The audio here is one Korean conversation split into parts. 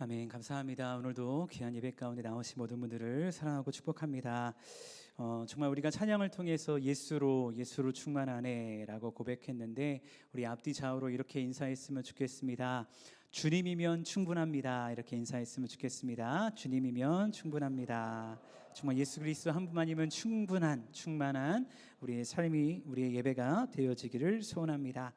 아멘. 감사합니다. 오늘도 귀한 예배 가운데 나오신 모든 분들을 사랑하고 축복합니다. 정말 우리가 찬양을 통해서 예수로 충만하네라고 고백했는데 우리 앞뒤 좌우로 이렇게 인사했으면 좋겠습니다. 주님이면 충분합니다. 이렇게 인사했으면 좋겠습니다. 주님이면 충분합니다. 정말 예수 그리스도 한 분만이면 충만한 우리의 삶이, 우리의 예배가 되어지기를 소원합니다.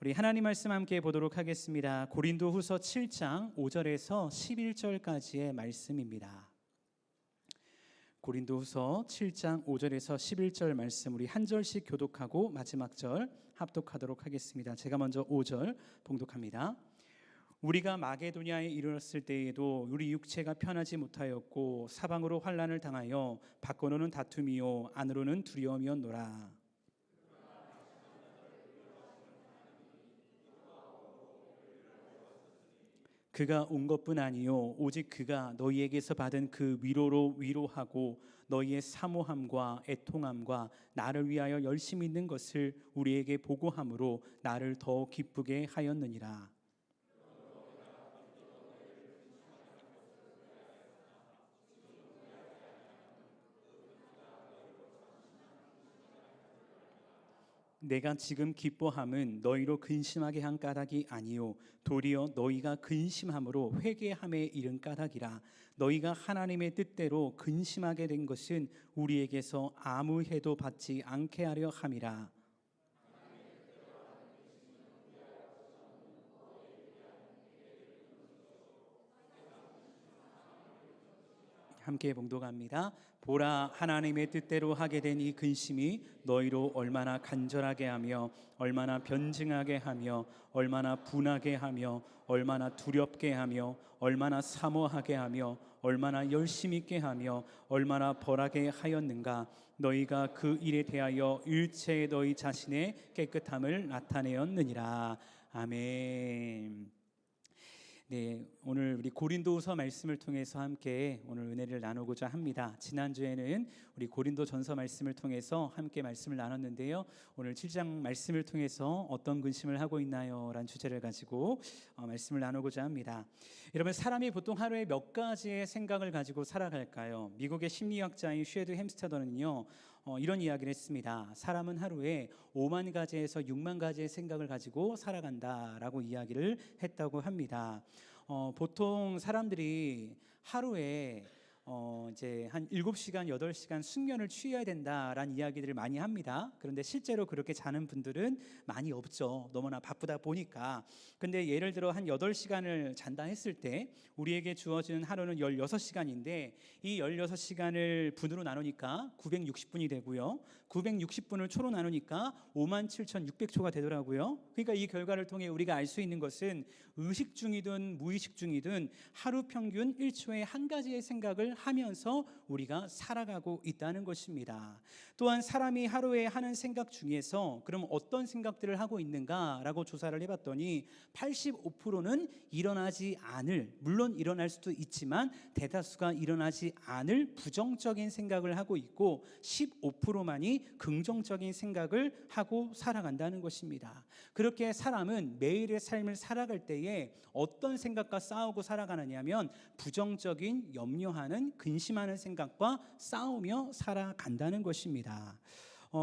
우리 하나님 말씀 함께 보도록 하겠습니다. 고린도후서 7장 5절에서 11절까지의 말씀입니다. 고린도후서 7장 5절에서 11절 말씀 우리 한 절씩 교독하고 마지막 절 합독하도록 하겠습니다. 제가 먼저 5절 봉독합니다. 우리가 마게도냐에 이르렀을 때에도 우리 육체가 편하지 못하였고 사방으로 환난을 당하여 밖으로는 다툼이요 안으로는 두려움이었노라. 그가 온 것뿐 아니요 오직 그가 너희에게서 받은 그 위로로 위로하고 너희의 사모함과 애통함과 나를 위하여 열심히 있는 것을 우리에게 보고함으로 나를 더 기쁘게 하였느니라. 내가 지금 기뻐함은 너희로 근심하게 한 까닭이 아니요 도리어 너희가 근심함으로 회개함에 이른 까닭이라. 너희가 하나님의 뜻대로 근심하게 된 것은 우리에게서 아무 해도 받지 않게 하려 함이라. 함께 봉독합니다. 보라, 하나님의 뜻대로 하게 된 이 근심이 너희로 얼마나 간절하게 하며 얼마나 변증하게 하며 얼마나 분하게 하며 얼마나 두렵게 하며 얼마나 사모하게 하며 얼마나 열심 있게 하며 얼마나 벌하게 하였는가. 너희가 그 일에 대하여 일체의 너희 자신의 깨끗함을 나타내었느니라. 아멘. 네, 오늘 우리 고린도후서 말씀을 통해서 함께 오늘 은혜를 나누고자 합니다. 지난주에는 우리 고린도전서 말씀을 통해서 함께 말씀을 나눴는데요. 오늘 7장 말씀을 통해서 어떤 근심을 하고 있나요? 라는 주제를 가지고 말씀을 나누고자 합니다. 여러분, 사람이 보통 하루에 몇 가지의 생각을 가지고 살아갈까요? 미국의 심리학자인 쉐드 햄스터더는요, 이런 이야기를 했습니다. 사람은 하루에 5만 가지에서 6만 가지의 생각을 가지고 살아간다라고 이야기를 했다고 합니다. 보통 사람들이 하루에 이제 한 7시간, 8시간 숙면을 취해야 된다라는 이야기들을 많이 합니다. 그런데 실제로 그렇게 자는 분들은 많이 없죠. 너무나 바쁘다 보니까. 근데 예를 들어 한 8시간을 잔다 했을 때 우리에게 주어지는 하루는 16시간인데 이 16시간을 분으로 나누니까 960분이 되고요. 960분을 초로 나누니까 57,600초가 되더라고요. 그러니까 이 결과를 통해 우리가 알 수 있는 것은 의식 중이든 무의식 중이든 하루 평균 1초에 한 가지의 생각을 하면서 우리가 살아가고 있다는 것입니다. 또한 사람이 하루에 하는 생각 중에서 그럼 어떤 생각들을 하고 있는가라고 조사를 해봤더니 85%는 일어나지 않을, 물론 일어날 수도 있지만 대다수가 일어나지 않을 부정적인 생각을 하고 있고 15%만이 긍정적인 생각을 하고 살아간다는 것입니다. 그렇게 사람은 매일의 삶을 살아갈 때에 어떤 생각과 싸우고 살아가느냐면 부정적인 염려하는 근심하는 생각과 싸우며 살아간다는 것입니다.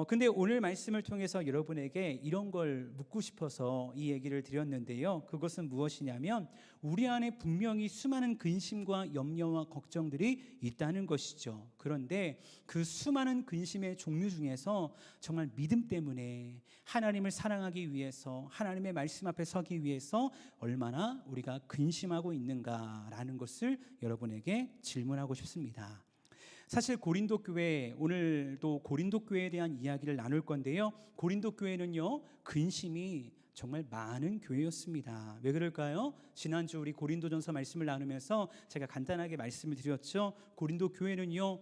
근데 오늘 말씀을 통해서 여러분에게 이런 걸 묻고 싶어서 이 얘기를 드렸는데요. 그것은 무엇이냐면 우리 안에 분명히 수많은 근심과 염려와 걱정들이 있다는 것이죠. 그런데 그 수많은 근심의 종류 중에서 정말 믿음 때문에 하나님을 사랑하기 위해서 하나님의 말씀 앞에 서기 위해서 얼마나 우리가 근심하고 있는가라는 것을 여러분에게 질문하고 싶습니다. 사실 고린도 교회, 오늘도 고린도 교회에 대한 이야기를 나눌 건데요. 고린도 교회는요, 근심이 정말 많은 교회였습니다. 왜 그럴까요? 지난주 우리 고린도전서 말씀을 나누면서 제가 간단하게 말씀을 드렸죠. 고린도 교회는요,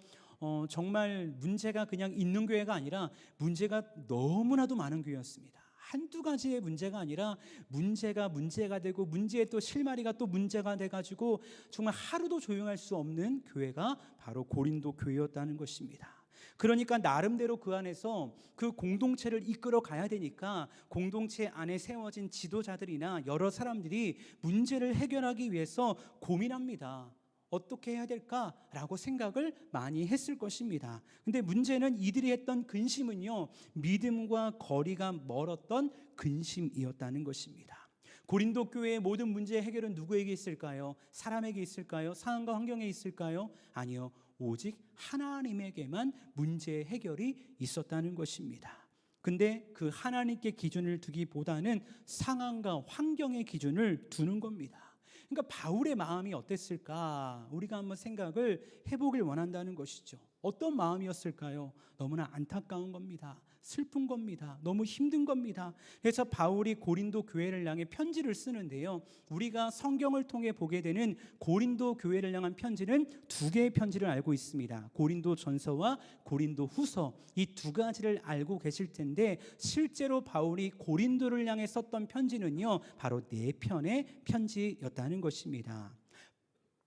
정말 문제가 그냥 있는 교회가 아니라 문제가 너무나도 많은 교회였습니다. 한두 가지의 문제가 아니라 문제가 되고 문제에 또 실마리가 또 문제가 돼가지고 정말 하루도 조용할 수 없는 교회가 바로 고린도 교회였다는 것입니다. 그러니까 나름대로 그 안에서 그 공동체를 이끌어 가야 되니까 공동체 안에 세워진 지도자들이나 여러 사람들이 문제를 해결하기 위해서 고민합니다. 어떻게 해야 될까라고 생각을 많이 했을 것입니다. 근데 문제는 이들이 했던 근심은요, 믿음과 거리가 멀었던 근심이었다는 것입니다. 고린도 교회의 모든 문제 해결은 누구에게 있을까요? 사람에게 있을까요? 상황과 환경에 있을까요? 아니요. 오직 하나님에게만 문제 해결이 있었다는 것입니다. 근데 그 하나님께 기준을 두기보다는 상황과 환경의 기준을 두는 겁니다. 그러니까 바울의 마음이 어땠을까? 우리가 한번 생각을 해보길 원한다는 것이죠. 어떤 마음이었을까요? 너무나 안타까운 겁니다. 슬픈 겁니다. 너무 힘든 겁니다. 그래서 바울이 고린도 교회를 향해 편지를 쓰는데요, 우리가 성경을 통해 보게 되는 고린도 교회를 향한 편지는 두 개의 편지를 알고 있습니다. 고린도 전서와 고린도 후서, 이 두 가지를 알고 계실 텐데, 실제로 바울이 고린도를 향해 썼던 편지는요, 바로 4편의 편지였다는 것입니다.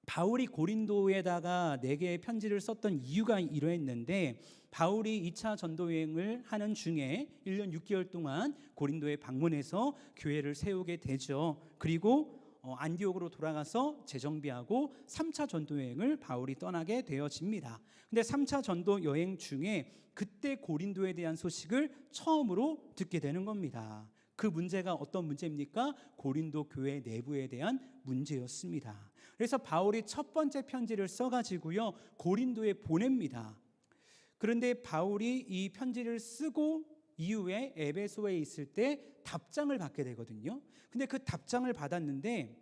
바울이 고린도에다가 4개의 편지를 썼던 이유가 이러했는데, 바울이 2차 전도 여행을 하는 중에 1년 6개월 동안 고린도에 방문해서 교회를 세우게 되죠. 그리고 안디옥으로 돌아가서 재정비하고 3차 전도 여행을 바울이 떠나게 되어집니다. 근데 3차 전도 여행 중에 그때 고린도에 대한 소식을 처음으로 듣게 되는 겁니다. 그 문제가 어떤 문제입니까? 고린도 교회 내부에 대한 문제였습니다. 그래서 바울이 첫 번째 편지를 써가지고요, 고린도에 보냅니다. 그런데 바울이 이 편지를 쓰고 이후에 에베소에 있을 때 답장을 받게 되거든요. 근데 그 답장을 받았는데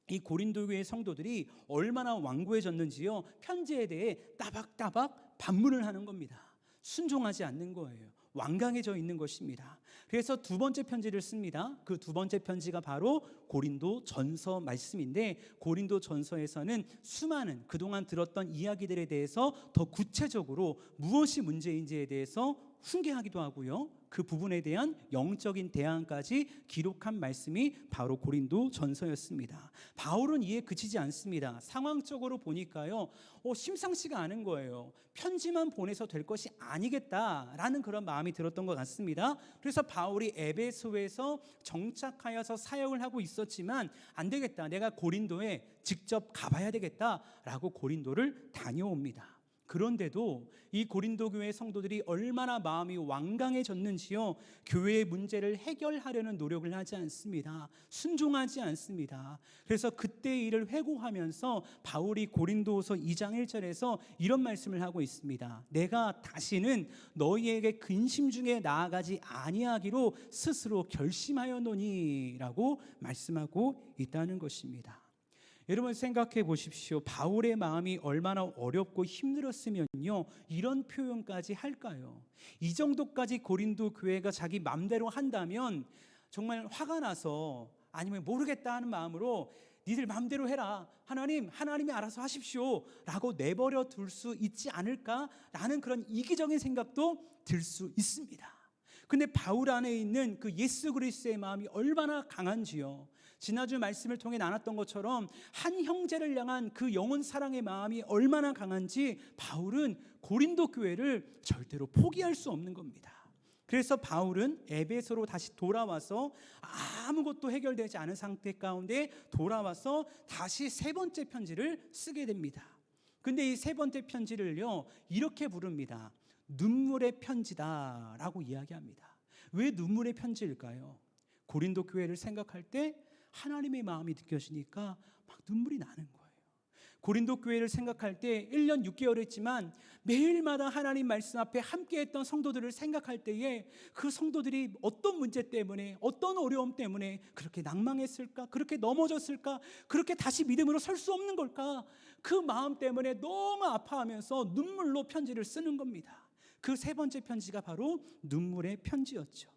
이 고린도 교회 성도들이 얼마나 완고해졌는지요, 편지에 대해 따박따박 반문을 하는 겁니다. 순종하지 않는 거예요. 완강해져 있는 것입니다. 그래서 두 번째 편지를 씁니다. 그 두 번째 편지가 바로 고린도 전서 말씀인데, 고린도 전서에서는 수많은 그동안 들었던 이야기들에 대해서 더 구체적으로 무엇이 문제인지에 대해서 훈계하기도 하고요, 그 부분에 대한 영적인 대안까지 기록한 말씀이 바로 고린도 전서였습니다. 바울은 이에 그치지 않습니다. 상황적으로 보니까요, 심상치가 않은 거예요. 편지만 보내서 될 것이 아니겠다라는 그런 마음이 들었던 것 같습니다. 그래서 바울이 에베소에서 정착하여서 사역을 하고 있었지만, 안 되겠다, 내가 고린도에 직접 가봐야 되겠다라고 고린도를 다녀옵니다. 그런데도 이 고린도 교회 성도들이 얼마나 마음이 완강해졌는지요, 교회의 문제를 해결하려는 노력을 하지 않습니다. 순종하지 않습니다. 그래서 그때의 일을 회고하면서 바울이 고린도후서 2장 1절에서 이런 말씀을 하고 있습니다. 내가 다시는 너희에게 근심 중에 나아가지 아니하기로 스스로 결심하였노니 라고 말씀하고 있다는 것입니다. 여러분 생각해 보십시오. 바울의 마음이 얼마나 어렵고 힘들었으면요, 이런 표현까지 할까요? 이 정도까지 고린도 교회가 자기 맘대로 한다면 정말 화가 나서, 아니면 모르겠다 하는 마음으로 니들 맘대로 해라, 하나님이 알아서 하십시오 라고 내버려 둘 수 있지 않을까라는 그런 이기적인 생각도 들 수 있습니다. 근데 바울 안에 있는 그 예수 그리스도의 마음이 얼마나 강한지요, 지난주 말씀을 통해 나눴던 것처럼 한 형제를 향한 그 영혼 사랑의 마음이 얼마나 강한지 바울은 고린도 교회를 절대로 포기할 수 없는 겁니다. 그래서 바울은 에베소로 다시 돌아와서 아무것도 해결되지 않은 상태 가운데 돌아와서 다시 세 번째 편지를 쓰게 됩니다. 근데 이 세 번째 편지를요, 이렇게 부릅니다. 눈물의 편지다라고 이야기합니다. 왜 눈물의 편지일까요? 고린도 교회를 생각할 때 하나님의 마음이 느껴지니까 막 눈물이 나는 거예요. 고린도 교회를 생각할 때 1년 6개월 했지만 매일마다 하나님 말씀 앞에 함께했던 성도들을 생각할 때에 그 성도들이 어떤 문제 때문에, 어떤 어려움 때문에 그렇게 낭망했을까, 그렇게 넘어졌을까, 그렇게 다시 믿음으로 설 수 없는 걸까, 그 마음 때문에 너무 아파하면서 눈물로 편지를 쓰는 겁니다. 그 세 번째 편지가 바로 눈물의 편지였죠.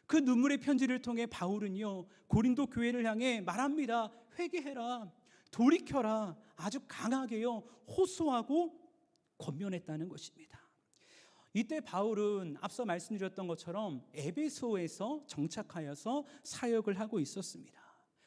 그 눈물의 편지를 통해 바울은요, 고린도 교회를 향해 말합니다. 회개해라, 돌이켜라, 아주 강하게요 호소하고 권면했다는 것입니다. 이때 바울은 앞서 말씀드렸던 것처럼 에베소에서 정착하여서 사역을 하고 있었습니다.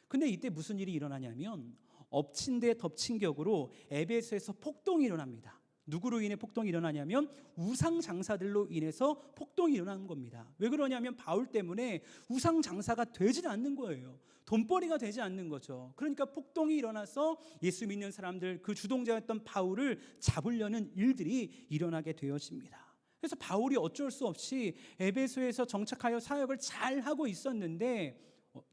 근데 이때 무슨 일이 일어나냐면, 엎친 데 덮친 격으로 에베소에서 폭동이 일어납니다. 누구로 인해 폭동이 일어나냐면 우상 장사들로 인해서 폭동이 일어난 겁니다. 왜 그러냐면 바울 때문에 우상 장사가 되질 않는 거예요. 돈벌이가 되지 않는 거죠. 그러니까 폭동이 일어나서 예수 믿는 사람들, 그 주동자였던 바울을 잡으려는 일들이 일어나게 되어집니다. 그래서 바울이 어쩔 수 없이 에베소에서 정착하여 사역을 잘 하고 있었는데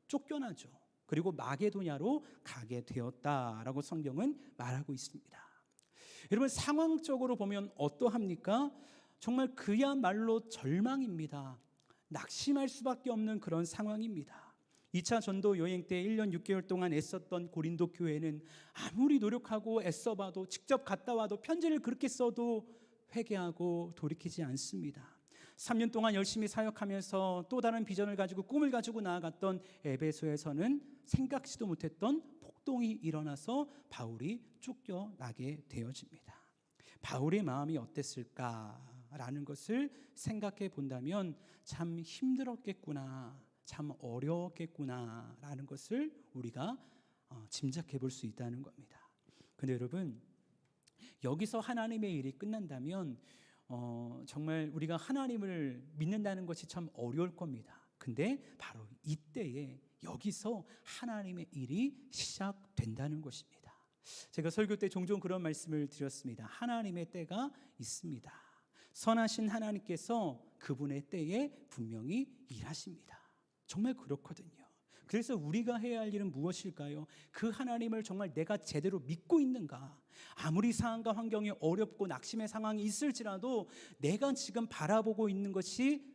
쫓겨나죠. 그리고 마게도냐로 가게 되었다라고 성경은 말하고 있습니다. 여러분, 상황적으로 보면 어떠합니까? 정말 그야말로 절망입니다. 낙심할 수밖에 없는 그런 상황입니다. 2차 전도 여행 때 1년 6개월 동안 애썼던 고린도 교회는 아무리 노력하고 애써봐도, 직접 갔다 와도, 편지를 그렇게 써도 회개하고 돌이키지 않습니다. 3년 동안 열심히 사역하면서 또 다른 비전을 가지고, 꿈을 가지고 나아갔던 에베소에서는 생각지도 못했던 폭동이 일어나서 바울이 쫓겨나게 되어집니다. 바울의 마음이 어땠을까라는 것을 생각해 본다면 참 힘들었겠구나, 참 어려웠겠구나라는 것을 우리가 짐작해 볼 수 있다는 겁니다. 근데 여러분, 여기서 하나님의 일이 끝난다면 정말 우리가 하나님을 믿는다는 것이 참 어려울 겁니다. 근데 바로 이때에 여기서 하나님의 일이 시작된다는 것입니다. 제가 설교 때 종종 그런 말씀을 드렸습니다. 하나님의 때가 있습니다. 선하신 하나님께서 그분의 때에 분명히 일하십니다. 정말 그렇거든요. 그래서 우리가 해야 할 일은 무엇일까요? 그 하나님을 정말 내가 제대로 믿고 있는가? 아무리 상황과 환경이 어렵고 낙심의 상황이 있을지라도 내가 지금 바라보고 있는 것이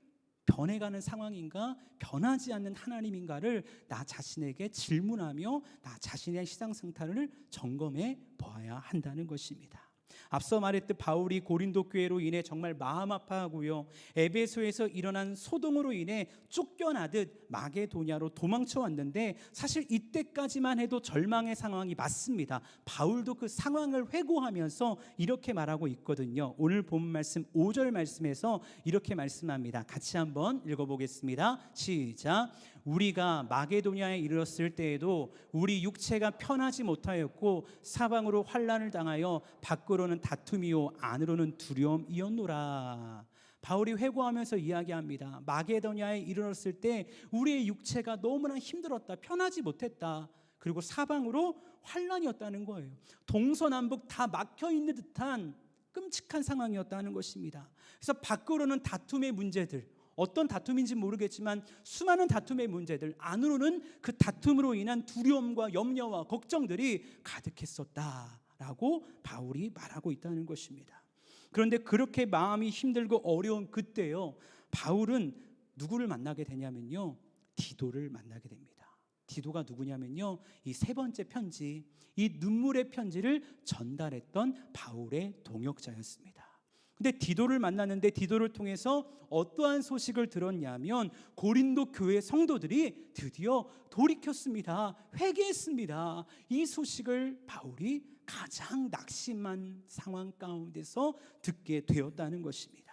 변해가는 상황인가, 변하지 않는 하나님인가를 나 자신에게 질문하며 나 자신의 신앙생활을 점검해 보아야 한다는 것입니다. 앞서 말했듯 바울이 고린도 교회로 인해 정말 마음 아파하고요, 에베소에서 일어난 소동으로 인해 쫓겨나듯 마게도냐로 도망쳐 왔는데, 사실 이때까지만 해도 절망의 상황이 맞습니다. 바울도 그 상황을 회고하면서 이렇게 말하고 있거든요. 오늘 본 말씀 5절 말씀에서 이렇게 말씀합니다. 같이 한번 읽어보겠습니다. 시작. 우리가 마게도냐에 이르렀을 때에도 우리 육체가 편하지 못하였고 사방으로 환난을 당하여 밖으로는 다툼이요 안으로는 두려움이었노라. 바울이 회고하면서 이야기합니다. 마게도냐에 이르렀을 때 우리의 육체가 너무나 힘들었다, 편하지 못했다. 그리고 사방으로 환난이었다는 거예요. 동서남북 다 막혀 있는 듯한 끔찍한 상황이었다는 것입니다. 그래서 밖으로는 다툼의 문제들, 어떤 다툼인지 모르겠지만 수많은 다툼의 문제들, 안으로는 그 다툼으로 인한 두려움과 염려와 걱정들이 가득했었다라고 바울이 말하고 있다는 것입니다. 그런데 그렇게 마음이 힘들고 어려운 그때요, 바울은 누구를 만나게 되냐면요, 디도를 만나게 됩니다. 디도가 누구냐면요, 이 세 번째 편지, 이 눈물의 편지를 전달했던 바울의 동역자였습니다. 근데 디도를 만났는데 디도를 통해서 어떠한 소식을 들었냐면 고린도 교회 성도들이 드디어 돌이켰습니다. 회개했습니다. 이 소식을 바울이 가장 낙심한 상황 가운데서 듣게 되었다는 것입니다.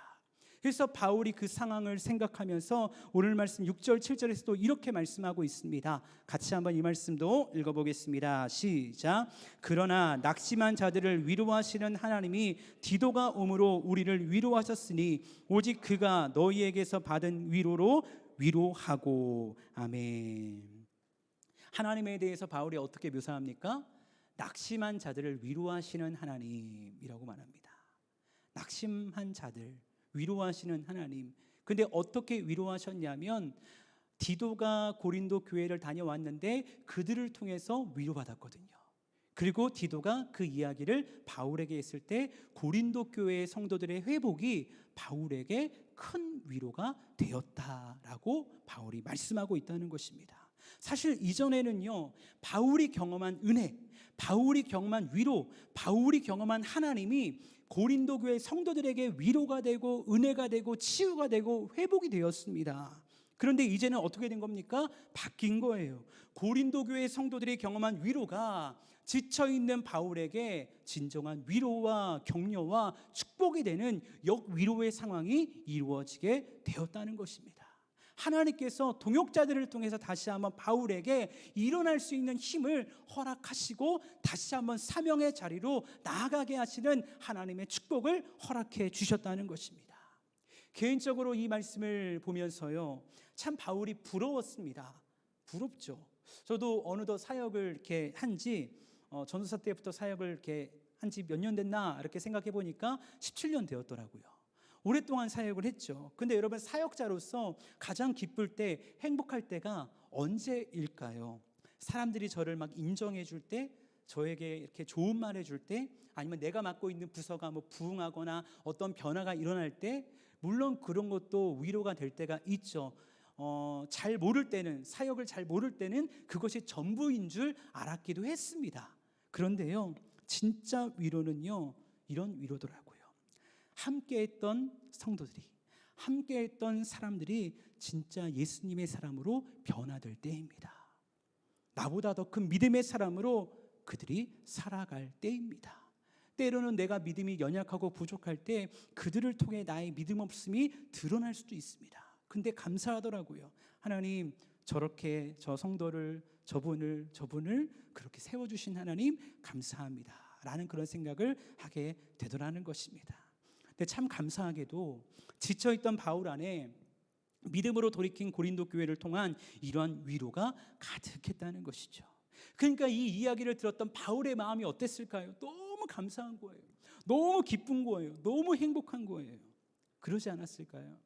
그래서 바울이 그 상황을 생각하면서 오늘 말씀 6절 7절에서도 이렇게 말씀하고 있습니다. 같이 한번 이 말씀도 읽어보겠습니다. 시작. 그러나 낙심한 자들을 위로하시는 하나님이 디도가 오므로 우리를 위로하셨으니 오직 그가 너희에게서 받은 위로로 위로하고. 아멘. 하나님에 대해서 바울이 어떻게 묘사합니까? 낙심한 자들을 위로하시는 하나님이라고 말합니다. 낙심한 자들 위로하시는 하나님. 근데 어떻게 위로하셨냐면 디도가 고린도 교회를 다녀왔는데 그들을 통해서 위로받았거든요. 그리고 디도가 그 이야기를 바울에게 했을 때 고린도 교회의 성도들의 회복이 바울에게 큰 위로가 되었다라고 바울이 말씀하고 있다는 것입니다. 사실 이전에는요, 바울이 경험한 은혜, 바울이 경험한 위로, 바울이 경험한 하나님이 고린도 교회 성도들에게 위로가 되고 은혜가 되고 치유가 되고 회복이 되었습니다. 그런데 이제는 어떻게 된 겁니까? 바뀐 거예요. 고린도 교회 성도들이 경험한 위로가 지쳐있는 바울에게 진정한 위로와 격려와 축복이 되는 역위로의 상황이 이루어지게 되었다는 것입니다. 하나님께서 동역자들을 통해서 다시 한번 바울에게 일어날 수 있는 힘을 허락하시고 다시 한번 사명의 자리로 나아가게 하시는 하나님의 축복을 허락해 주셨다는 것입니다. 개인적으로 이 말씀을 보면서요, 참 바울이 부러웠습니다. 부럽죠. 저도 어느덧 사역을 이렇게 한지 전도사 때부터 사역을 이렇게 한지 몇 년 됐나 이렇게 생각해 보니까 17년 되었더라고요. 오랫동안 사역을 했죠. 근데 여러분, 사역자로서 가장 기쁠 때, 행복할 때가 언제일까요? 사람들이 저를 막 인정해 줄 때, 저에게 이렇게 좋은 말 해줄 때, 아니면 내가 맡고 있는 부서가 뭐 부흥하거나 어떤 변화가 일어날 때, 물론 그런 것도 위로가 될 때가 있죠. 잘 모를 때는, 사역을 잘 모를 때는 그것이 전부인 줄 알았기도 했습니다. 그런데요, 진짜 위로는요, 이런 위로더라고요. 함께했던 성도들이, 함께했던 사람들이 진짜 예수님의 사람으로 변화될 때입니다. 나보다 더 큰 믿음의 사람으로 그들이 살아갈 때입니다. 때로는 내가 믿음이 연약하고 부족할 때 그들을 통해 나의 믿음 없음이 드러날 수도 있습니다. 근데 감사하더라고요. 하나님, 저렇게 저 성도를, 저분을 그렇게 세워주신 하나님 감사합니다 라는 그런 생각을 하게 되더라는 것입니다. 근데 참 감사하게도 지쳐있던 바울 안에 믿음으로 돌이킨 고린도 교회를 통한 이러한 위로가 가득했다는 것이죠. 그러니까 이 이야기를 들었던 바울의 마음이 어땠을까요? 너무 감사한 거예요. 너무 기쁜 거예요. 너무 행복한 거예요. 그러지 않았을까요?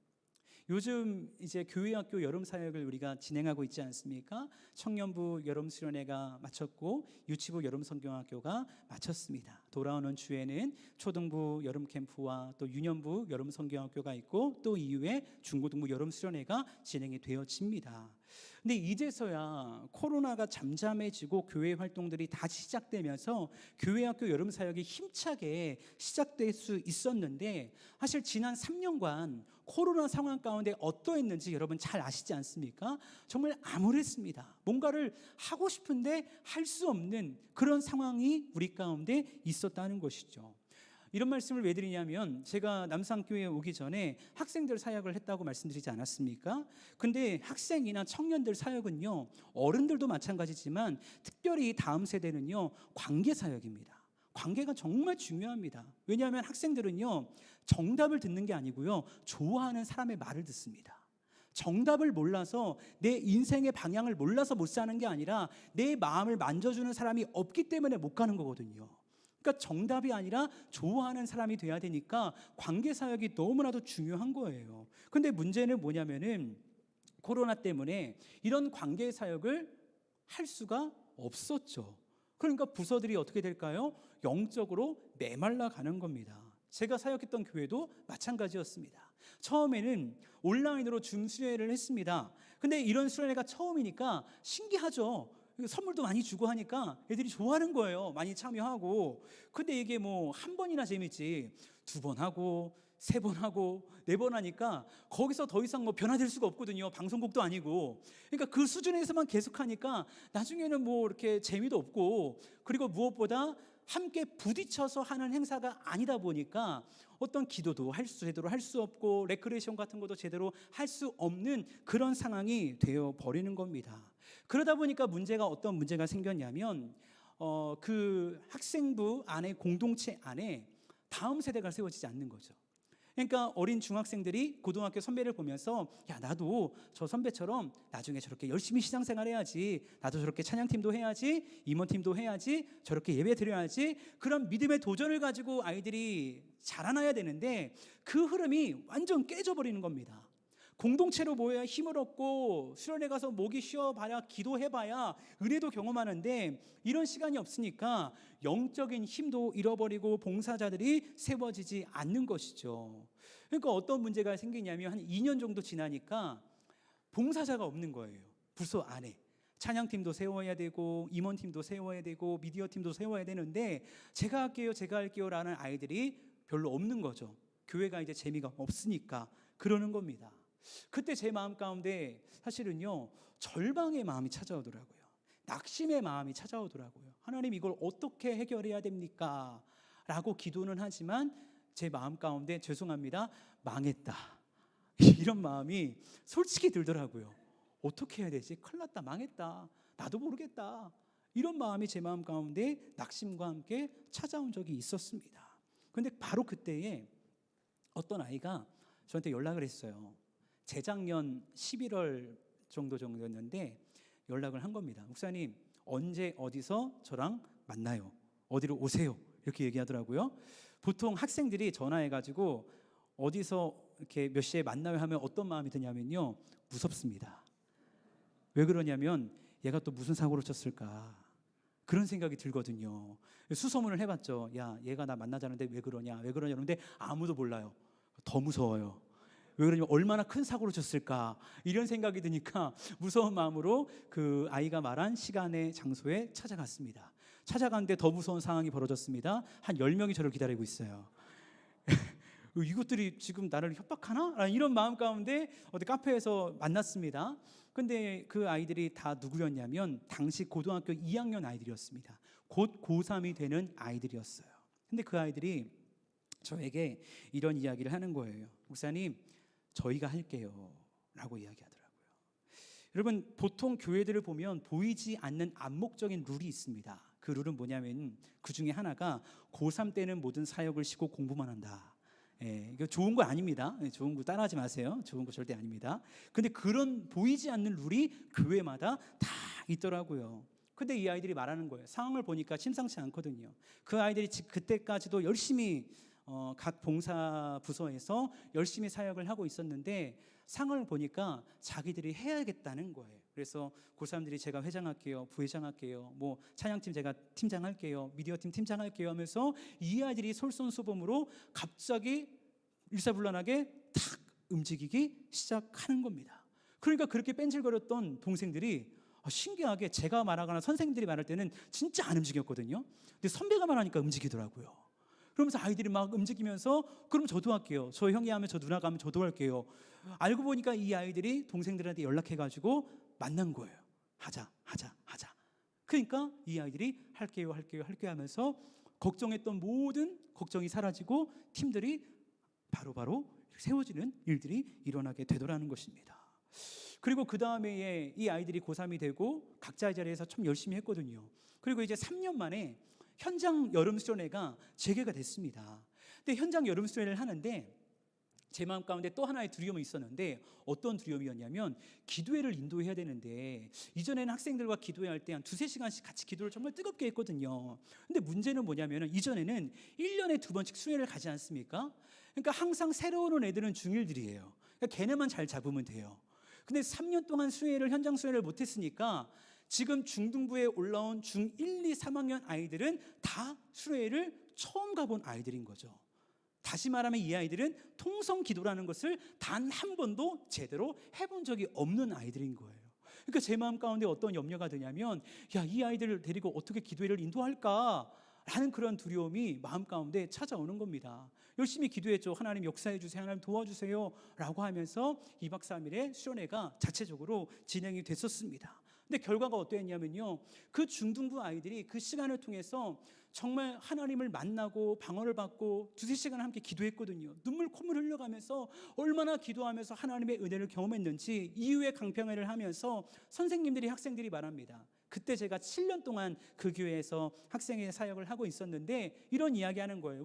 요즘 이제 교회학교 여름 사역을 우리가 진행하고 있지 않습니까? 청년부 여름 수련회가 마쳤고 유치부 여름 성경학교가 마쳤습니다. 돌아오는 주에는 초등부 여름 캠프와 또 유년부 여름 성경학교가 있고 또 이후에 중고등부 여름 수련회가 진행이 되어집니다. 근데 이제서야 코로나가 잠잠해지고 교회 활동들이 다시 시작되면서 교회학교 여름 사역이 힘차게 시작될 수 있었는데, 사실 지난 3년간 코로나 상황 가운데 어떠했는지 여러분 잘 아시지 않습니까? 정말 암울했습니다. 뭔가를 하고 싶은데 할 수 없는 그런 상황이 우리 가운데 있었다는 것이죠. 이런 말씀을 왜 드리냐면, 제가 남산교회에 오기 전에 학생들 사역을 했다고 말씀드리지 않았습니까? 근데 학생이나 청년들 사역은요, 어른들도 마찬가지지만 특별히 다음 세대는요, 관계 사역입니다. 관계가 정말 중요합니다. 왜냐하면 학생들은요, 정답을 듣는 게 아니고요, 좋아하는 사람의 말을 듣습니다. 정답을 몰라서, 내 인생의 방향을 몰라서 못 사는 게 아니라 내 마음을 만져주는 사람이 없기 때문에 못 가는 거거든요. 그러니까 정답이 아니라 좋아하는 사람이 돼야 되니까 관계 사역이 너무나도 중요한 거예요. 근데 문제는 뭐냐면은 코로나 때문에 이런 관계 사역을 할 수가 없었죠. 그러니까 부서들이 어떻게 될까요? 영적으로 메말라 가는 겁니다. 제가 사역했던 교회도 마찬가지였습니다. 처음에는 온라인으로 줌 수련회를 했습니다. 근데 이런 수련회가 처음이니까 신기하죠. 선물도 많이 주고 하니까 애들이 좋아하는 거예요. 많이 참여하고. 근데 이게 뭐 한 번이나 재밌지, 두 번 하고 세 번 하고 네 번 하니까 거기서 더 이상 뭐 변화될 수가 없거든요. 방송국도 아니고. 그러니까 그 수준에서만 계속하니까 나중에는 뭐 이렇게 재미도 없고, 그리고 무엇보다 함께 부딪혀서 하는 행사가 아니다 보니까 어떤 기도도 제대로 할 수 없고 레크레이션 같은 것도 제대로 할 수 없는 그런 상황이 되어 버리는 겁니다. 그러다 보니까 어떤 문제가 생겼냐면 그 학생부 안에, 공동체 안에 다음 세대가 세워지지 않는 거죠. 그러니까 어린 중학생들이 고등학교 선배를 보면서, 야, 나도 저 선배처럼 나중에 저렇게 열심히 신앙생활 해야지, 나도 저렇게 찬양팀도 해야지, 임원팀도 해야지, 저렇게 예배 드려야지, 그런 믿음의 도전을 가지고 아이들이 자라나야 되는데 그 흐름이 완전 깨져버리는 겁니다. 공동체로 모여야 힘을 얻고 수련회 가서 목이 쉬어봐야, 기도해봐야 은혜도 경험하는데 이런 시간이 없으니까 영적인 힘도 잃어버리고 봉사자들이 세워지지 않는 것이죠. 그러니까 어떤 문제가 생기냐면 한 2년 정도 지나니까 봉사자가 없는 거예요. 부서 안에 찬양팀도 세워야 되고 임원팀도 세워야 되고 미디어팀도 세워야 되는데 제가 할게요 라는 아이들이 별로 없는 거죠. 교회가 이제 재미가 없으니까 그러는 겁니다. 그때 제 마음 가운데 사실은요, 절망의 마음이 찾아오더라고요. 낙심의 마음이 찾아오더라고요. 하나님, 이걸 어떻게 해결해야 됩니까? 라고 기도는 하지만 제 마음 가운데, 죄송합니다, 망했다, 이런 마음이 솔직히 들더라고요. 어떻게 해야 되지? 큰일 났다, 망했다, 나도 모르겠다. 이런 마음이 제 마음 가운데 낙심과 함께 찾아온 적이 있었습니다. 그런데 바로 그때에 어떤 아이가 저한테 연락을 했어요. 재작년 11월 정도였는데 연락을 한 겁니다. 목사님, 언제 어디서 저랑 만나요? 어디로 오세요? 이렇게 얘기하더라고요. 보통 학생들이 전화해가지고 어디서 이렇게 몇 시에 만나요 하면 어떤 마음이 드냐면요, 무섭습니다. 왜 그러냐면 얘가 또 무슨 사고를 쳤을까, 그런 생각이 들거든요. 수소문을 해봤죠. 야, 얘가 나 만나자는데 왜 그러냐, 왜 그러냐. 그런데 아무도 몰라요. 더 무서워요. 왜 그러냐면 얼마나 큰 사고를 쳤을까, 이런 생각이 드니까 무서운 마음으로 그 아이가 말한 시간에 장소에 찾아갔습니다. 찾아갔는데 더 무서운 상황이 벌어졌습니다. 한 10명이 저를 기다리고 있어요. 이것들이 지금 나를 협박하나? 이런 마음 가운데 어디 카페에서 만났습니다. 근데 그 아이들이 다 누구였냐면 당시 고등학교 2학년 아이들이었습니다. 곧 고3이 되는 아이들이었어요. 근데 그 아이들이 저에게 이런 이야기를 하는 거예요. 목사님, 저희가 할게요 라고 이야기하더라고요. 여러분, 보통 교회들을 보면 보이지 않는 암묵적인 룰이 있습니다. 그 룰은 뭐냐면 그 중에 하나가 고3 때는 모든 사역을 쉬고 공부만 한다. 이거 좋은 거 아닙니다. 좋은 거 따라하지 마세요. 좋은 거 절대 아닙니다. 근데 그런 보이지 않는 룰이 교회마다 다 있더라고요. 근데 이 아이들이 말하는 거예요. 상황을 보니까 심상치 않거든요. 그 아이들이 그때까지도 열심히 각 봉사 부서에서 열심히 사역을 하고 있었는데 상황을 보니까 자기들이 해야겠다는 거예요. 그래서 고3들이 제가 회장할게요, 부회장할게요, 뭐 찬양팀 제가 팀장할게요, 미디어팀 팀장할게요 하면서 이 아이들이 솔선수범으로 갑자기 일사불란하게 탁 움직이기 시작하는 겁니다. 그러니까 그렇게 뺀질거렸던 동생들이 신기하게 제가 말하거나 선생님들이 말할 때는 진짜 안 움직였거든요. 근데 선배가 말하니까 움직이더라고요. 그러면서 아이들이 막 움직이면서 그럼 저도 할게요, 저 형이 하면 저 누나가 하면 저도 할게요. 알고 보니까 이 아이들이 동생들한테 연락해가지고 만난 거예요. 하자. 그러니까 이 아이들이 할게요 하면서 걱정했던 모든 걱정이 사라지고 팀들이 바로바로 세워지는 일들이 일어나게 되더라는 것입니다. 그리고 그 다음에 이 아이들이 고3이 되고 각자의 자리에서 참 열심히 했거든요. 그리고 이제 3년 만에 현장 여름 수련회가 재개가 됐습니다. 근데 현장 여름 수련회를 하는데 제 마음 가운데 또 하나의 두려움이 있었는데, 어떤 두려움이었냐면 기도회를 인도해야 되는데 이전에는 학생들과 기도회할 때 한 2-3시간씩 같이 기도를 정말 뜨겁게 했거든요. 근데 문제는 뭐냐면 이전에는 1년에 2번씩 수련회를 가지 않습니까? 그러니까 항상 새로운 온 애들은 중1들이에요. 그러니까 걔네만 잘 잡으면 돼요. 근데 3년 동안 수련회를, 현장 수련회를 못했으니까 지금 중등부에 올라온 중1, 2, 3학년 아이들은 다 수련회를 처음 가본 아이들인 거죠. 다시 말하면 이 아이들은 통성 기도라는 것을 단 한 번도 제대로 해본 적이 없는 아이들인 거예요. 그러니까 제 마음 가운데 어떤 염려가 드냐면, 야, 이 아이들을 데리고 어떻게 기도회를 인도할까 라는 그런 두려움이 마음 가운데 찾아오는 겁니다. 열심히 기도했죠. 하나님 역사해 주세요, 하나님 도와주세요 라고 하면서 2박 3일의 수련회가 자체적으로 진행이 됐었습니다. 근데 결과가 어땠냐면요, 그 중등부 아이들이 그 시간을 통해서 정말 하나님을 만나고 방언을 받고 2-3시간 함께 기도했거든요. 눈물 콧물 흘려가면서 얼마나 기도하면서 하나님의 은혜를 경험했는지 이후에 강평회를 하면서 선생님들이, 학생들이 말합니다. 그때 제가 7년 동안 그 교회에서 학생회 사역을 하고 있었는데 이런 이야기하는 거예요.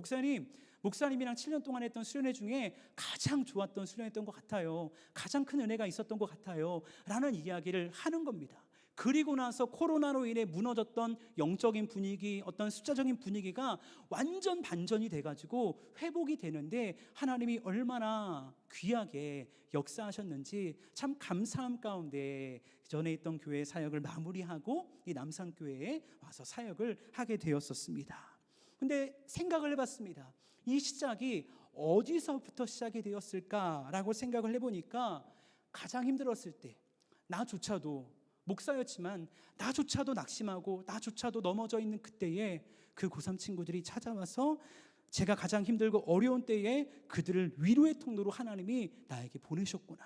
목사님이랑 7년 동안 했던 수련회 중에 가장 좋았던 수련회였던 것 같아요, 가장 큰 은혜가 있었던 것 같아요 라는 이야기를 하는 겁니다. 그리고 나서 코로나로 인해 무너졌던 영적인 분위기, 어떤 숫자적인 분위기가 완전 반전이 돼가지고 회복이 되는데 하나님이 얼마나 귀하게 역사하셨는지 참 감사함 가운데 전에 있던 교회 사역을 마무리하고 이 남산교회에 와서 사역을 하게 되었었습니다. 근데 생각을 해봤습니다. 이 시작이 어디서부터 시작이 되었을까라고 생각을 해보니까 가장 힘들었을 때, 나조차도 목사였지만 나조차도 낙심하고 나조차도 넘어져 있는 그때에 그 고3 친구들이 찾아와서 제가 가장 힘들고 어려운 때에 그들을 위로의 통로로 하나님이 나에게 보내셨구나,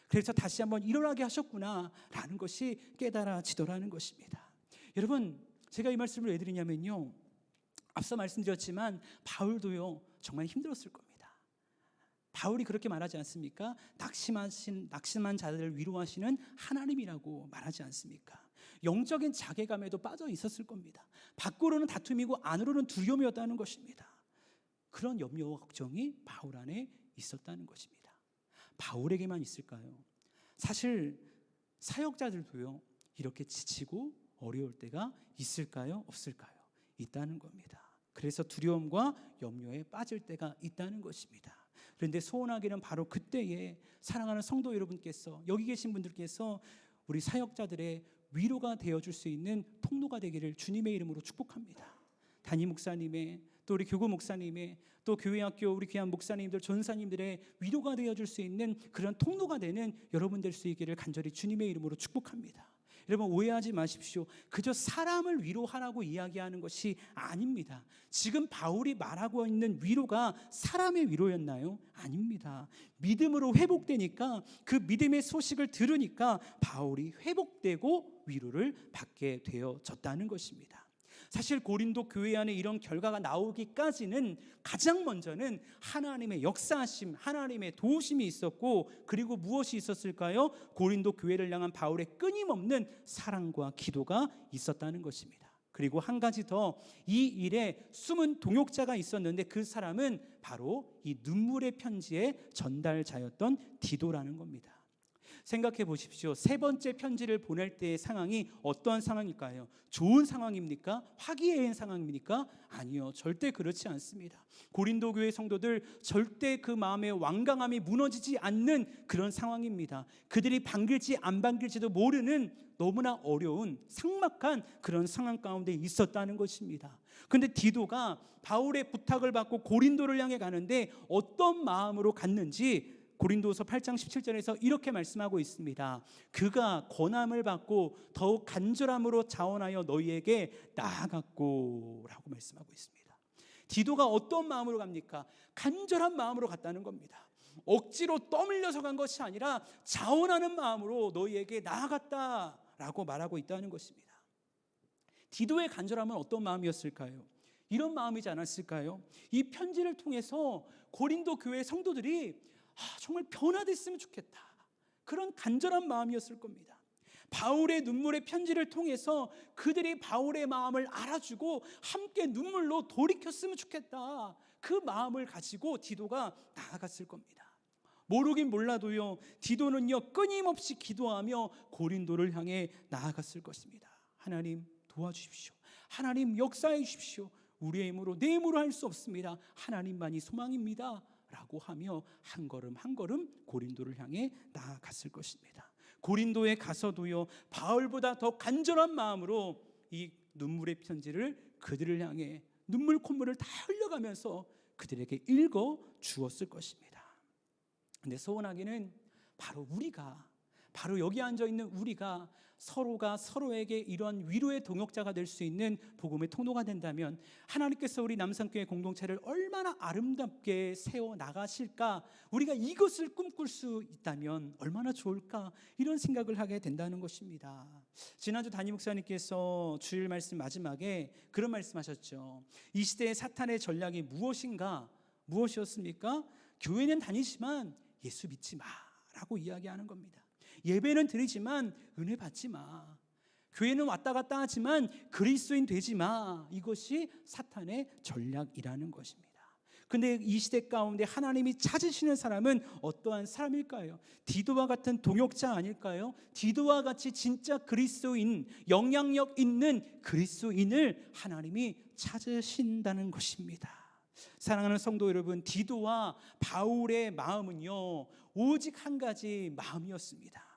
그래서 다시 한번 일어나게 하셨구나 라는 것이 깨달아지더라는 것입니다. 여러분, 제가 이 말씀을 왜 드리냐면요, 앞서 말씀드렸지만 바울도요 정말 힘들었을 겁니다. 바울이 그렇게 말하지 않습니까? 낙심한 자들을 위로하시는 하나님이라고 말하지 않습니까? 영적인 자괴감에도 빠져 있었을 겁니다. 밖으로는 다툼이고 안으로는 두려움이었다는 것입니다. 그런 염려와 걱정이 바울 안에 있었다는 것입니다. 바울에게만 있을까요? 사실 사역자들도요, 이렇게 지치고 어려울 때가 있을까요? 없을까요? 있다는 겁니다. 그래서 두려움과 염려에 빠질 때가 있다는 것입니다. 그런데 소원하기는 바로 그때에 사랑하는 성도 여러분께서, 여기 계신 분들께서 우리 사역자들의 위로가 되어줄 수 있는 통로가 되기를 주님의 이름으로 축복합니다. 담임 목사님의, 또 우리 교구 목사님의, 또 교회학교 우리 귀한 목사님들, 전사님들의 위로가 되어줄 수 있는 그런 통로가 되는 여러분 될 수 있기를 간절히 주님의 이름으로 축복합니다. 여러분, 오해하지 마십시오. 그저 사람을 위로하라고 이야기하는 것이 아닙니다. 지금 바울이 말하고 있는 위로가 사람의 위로였나요? 아닙니다. 믿음으로 회복되니까, 그 믿음의 소식을 들으니까 바울이 회복되고 위로를 받게 되어졌다는 것입니다. 사실 고린도 교회 안에 이런 결과가 나오기까지는 가장 먼저는 하나님의 역사하심, 하나님의 도우심이 있었고, 그리고 무엇이 있었을까요? 고린도 교회를 향한 바울의 끊임없는 사랑과 기도가 있었다는 것입니다. 그리고 한 가지 더, 이 일에 숨은 동역자가 있었는데 그 사람은 바로 이 눈물의 편지의 전달자였던 디도라는 겁니다. 생각해 보십시오. 세 번째 편지를 보낼 때의 상황이 어떠한 상황일까요? 좋은 상황입니까? 화기애애한 상황입니까? 아니요, 절대 그렇지 않습니다. 고린도 교회 성도들 절대 그 마음의 완강함이 무너지지 않는 그런 상황입니다. 그들이 반길지 안 반길지도 모르는 너무나 어려운 삭막한 그런 상황 가운데 있었다는 것입니다. 그런데 디도가 바울의 부탁을 받고 고린도를 향해 가는데 어떤 마음으로 갔는지 고린도서 8장 17절에서 이렇게 말씀하고 있습니다. 그가 권함을 받고 더욱 간절함으로 자원하여 너희에게 나아갔고 라고 말씀하고 있습니다. 디도가 어떤 마음으로 갑니까? 간절한 마음으로 갔다는 겁니다. 억지로 떠밀려서 간 것이 아니라 자원하는 마음으로 너희에게 나아갔다라고 말하고 있다는 것입니다. 디도의 간절함은 어떤 마음이었을까요? 이런 마음이지 않았을까요? 이 편지를 통해서 고린도 교회 성도들이 정말 변화됐으면 좋겠다, 그런 간절한 마음이었을 겁니다. 바울의 눈물의 편지를 통해서 그들이 바울의 마음을 알아주고 함께 눈물로 돌이켰으면 좋겠다, 그 마음을 가지고 디도가 나아갔을 겁니다. 모르긴 몰라도요, 디도는요 끊임없이 기도하며 고린도를 향해 나아갔을 것입니다. 하나님 도와주십시오. 하나님 역사해 주십시오. 우리의 힘으로, 내 힘으로 할 수 없습니다. 하나님만이 소망입니다 라고 하며 한 걸음 한 걸음 고린도를 향해 나아갔을 것입니다. 고린도에 가서도요, 바울보다 더 간절한 마음으로 이 눈물의 편지를 그들을 향해 눈물 콧물을 다 흘려가면서 그들에게 읽어 주었을 것입니다. 근데 소원하기는 바로 여기 앉아 있는 우리가 서로가 서로에게 이런 위로의 동역자가 될 수 있는 복음의 통로가 된다면 하나님께서 우리 남산교회 공동체를 얼마나 아름답게 세워 나가실까, 우리가 이것을 꿈꿀 수 있다면 얼마나 좋을까, 이런 생각을 하게 된다는 것입니다. 지난주 담임 목사님께서 주일 말씀 마지막에 그런 말씀하셨죠. 이 시대의 사탄의 전략이 무엇이었습니까? 교회는 다니지만 예수 믿지 마라고 이야기하는 겁니다. 예배는 드리지만 은혜 받지 마. 교회는 왔다 갔다 하지만 그리스도인 되지 마. 이것이 사탄의 전략이라는 것입니다. 근데 이 시대 가운데 하나님이 찾으시는 사람은 어떠한 사람일까요? 디도와 같은 동역자 아닐까요? 디도와 같이 진짜 그리스도인, 영향력 있는 그리스도인을 하나님이 찾으신다는 것입니다. 사랑하는 성도 여러분, 디도와 바울의 마음은요 오직 한 가지 마음이었습니다.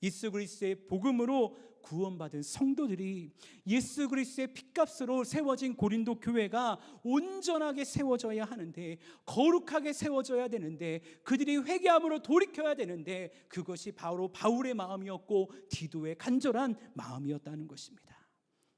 예수 그리스도의 복음으로 구원받은 성도들이, 예수 그리스도의 핏값으로 세워진 고린도 교회가 온전하게 세워져야 하는데, 거룩하게 세워져야 되는데, 그들이 회개함으로 돌이켜야 되는데, 그것이 바로 바울의 마음이었고 디도의 간절한 마음이었다는 것입니다.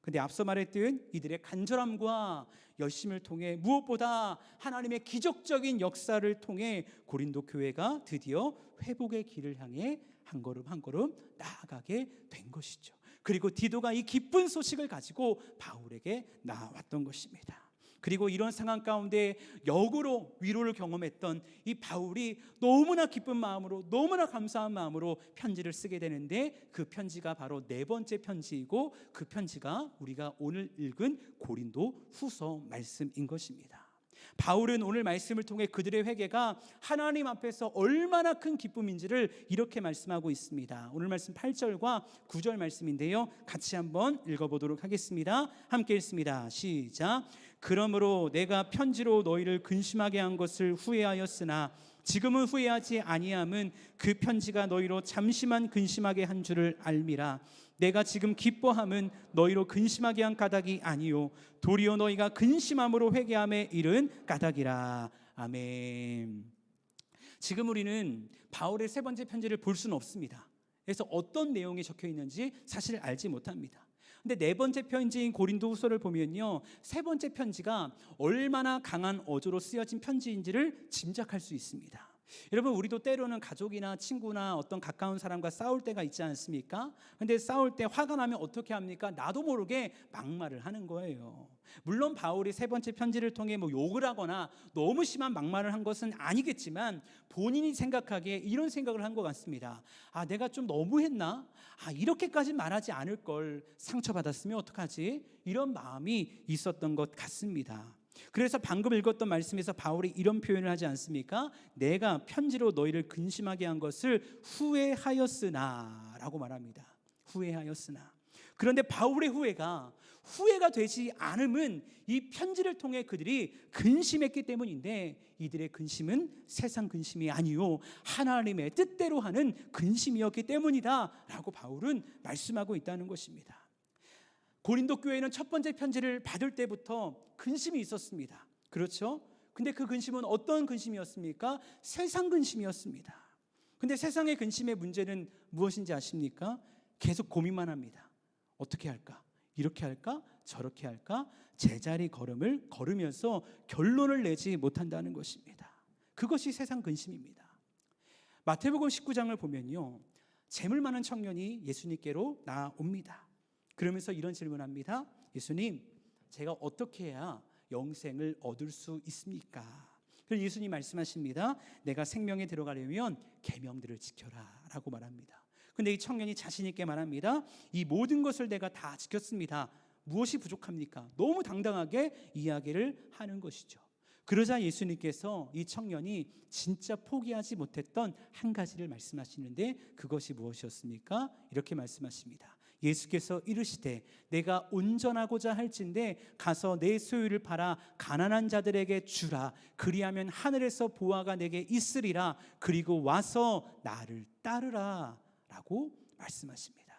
그런데 앞서 말했듯 이들의 간절함과 열심을 통해, 무엇보다 하나님의 기적적인 역사를 통해 고린도 교회가 드디어 회복의 길을 향해 한 걸음 한 걸음 나아가게 된 것이죠. 그리고 디도가 이 기쁜 소식을 가지고 바울에게 나왔던 것입니다. 그리고 이런 상황 가운데 역으로 위로를 경험했던 이 바울이 너무나 기쁜 마음으로, 너무나 감사한 마음으로 편지를 쓰게 되는데, 그 편지가 바로 네 번째 편지이고, 그 편지가 우리가 오늘 읽은 고린도 후서 말씀인 것입니다. 바울은 오늘 말씀을 통해 그들의 회개가 하나님 앞에서 얼마나 큰 기쁨인지를 이렇게 말씀하고 있습니다. 오늘 말씀 8절과 9절 말씀인데요, 같이 한번 읽어보도록 하겠습니다. 함께 읽습니다. 시작. 그러므로 내가 편지로 너희를 근심하게 한 것을 후회하였으나 지금은 후회하지 아니함은 그 편지가 너희로 잠시만 근심하게 한 줄을 알미라. 내가 지금 기뻐함은 너희로 근심하게 한 까닭이 아니요 도리어 너희가 근심함으로 회개함에 이른 까닭이라. 아멘. 지금 우리는 바울의 세 번째 편지를 볼 수는 없습니다. 그래서 어떤 내용이 적혀 있는지 사실 알지 못합니다. 근데 네 번째 편지인 고린도후서를 보면요, 세 번째 편지가 얼마나 강한 어조로 쓰여진 편지인지를 짐작할 수 있습니다. 여러분, 우리도 때로는 가족이나 친구나 어떤 가까운 사람과 싸울 때가 있지 않습니까? 근데 싸울 때 화가 나면 어떻게 합니까? 나도 모르게 막말을 하는 거예요. 물론 바울이 세 번째 편지를 통해 욕을 하거나 너무 심한 막말을 한 것은 아니겠지만, 본인이 생각하기에 이런 생각을 한 것 같습니다. 내가 좀 너무했나? 이렇게까지 말하지 않을 걸, 상처받았으면 어떡하지? 이런 마음이 있었던 것 같습니다. 그래서 방금 읽었던 말씀에서 바울이 이런 표현을 하지 않습니까? 내가 편지로 너희를 근심하게 한 것을 후회하였으나 라고 말합니다. 후회하였으나. 그런데 바울의 후회가 되지 않음은 이 편지를 통해 그들이 근심했기 때문인데, 이들의 근심은 세상 근심이 아니요 하나님의 뜻대로 하는 근심이었기 때문이다 라고 바울은 말씀하고 있다는 것입니다. 고린도 교회는 첫 번째 편지를 받을 때부터 근심이 있었습니다. 그렇죠? 근데 그 근심은 어떤 근심이었습니까? 세상 근심이었습니다. 근데 세상의 근심의 문제는 무엇인지 아십니까? 계속 고민만 합니다. 어떻게 할까? 이렇게 할까? 저렇게 할까? 제자리 걸음을 걸으면서 결론을 내지 못한다는 것입니다. 그것이 세상 근심입니다. 마태복음 19장을 보면요, 재물 많은 청년이 예수님께로 나옵니다. 그러면서 이런 질문합니다. 예수님, 제가 어떻게 해야 영생을 얻을 수 있습니까? 그래서 예수님 말씀하십니다. 내가 생명에 들어가려면 계명들을 지켜라 라고 말합니다. 근데 이 청년이 자신 있게 말합니다. 이 모든 것을 내가 다 지켰습니다. 무엇이 부족합니까? 너무 당당하게 이야기를 하는 것이죠. 그러자 예수님께서 이 청년이 진짜 포기하지 못했던 한 가지를 말씀하시는데, 그것이 무엇이었습니까? 이렇게 말씀하십니다. 예수께서 이르시되 내가 온전하고자 할진대 가서 내 소유를 팔아 가난한 자들에게 주라. 그리하면 하늘에서 보화가 내게 있으리라. 그리고 와서 나를 따르라 라고 말씀하십니다.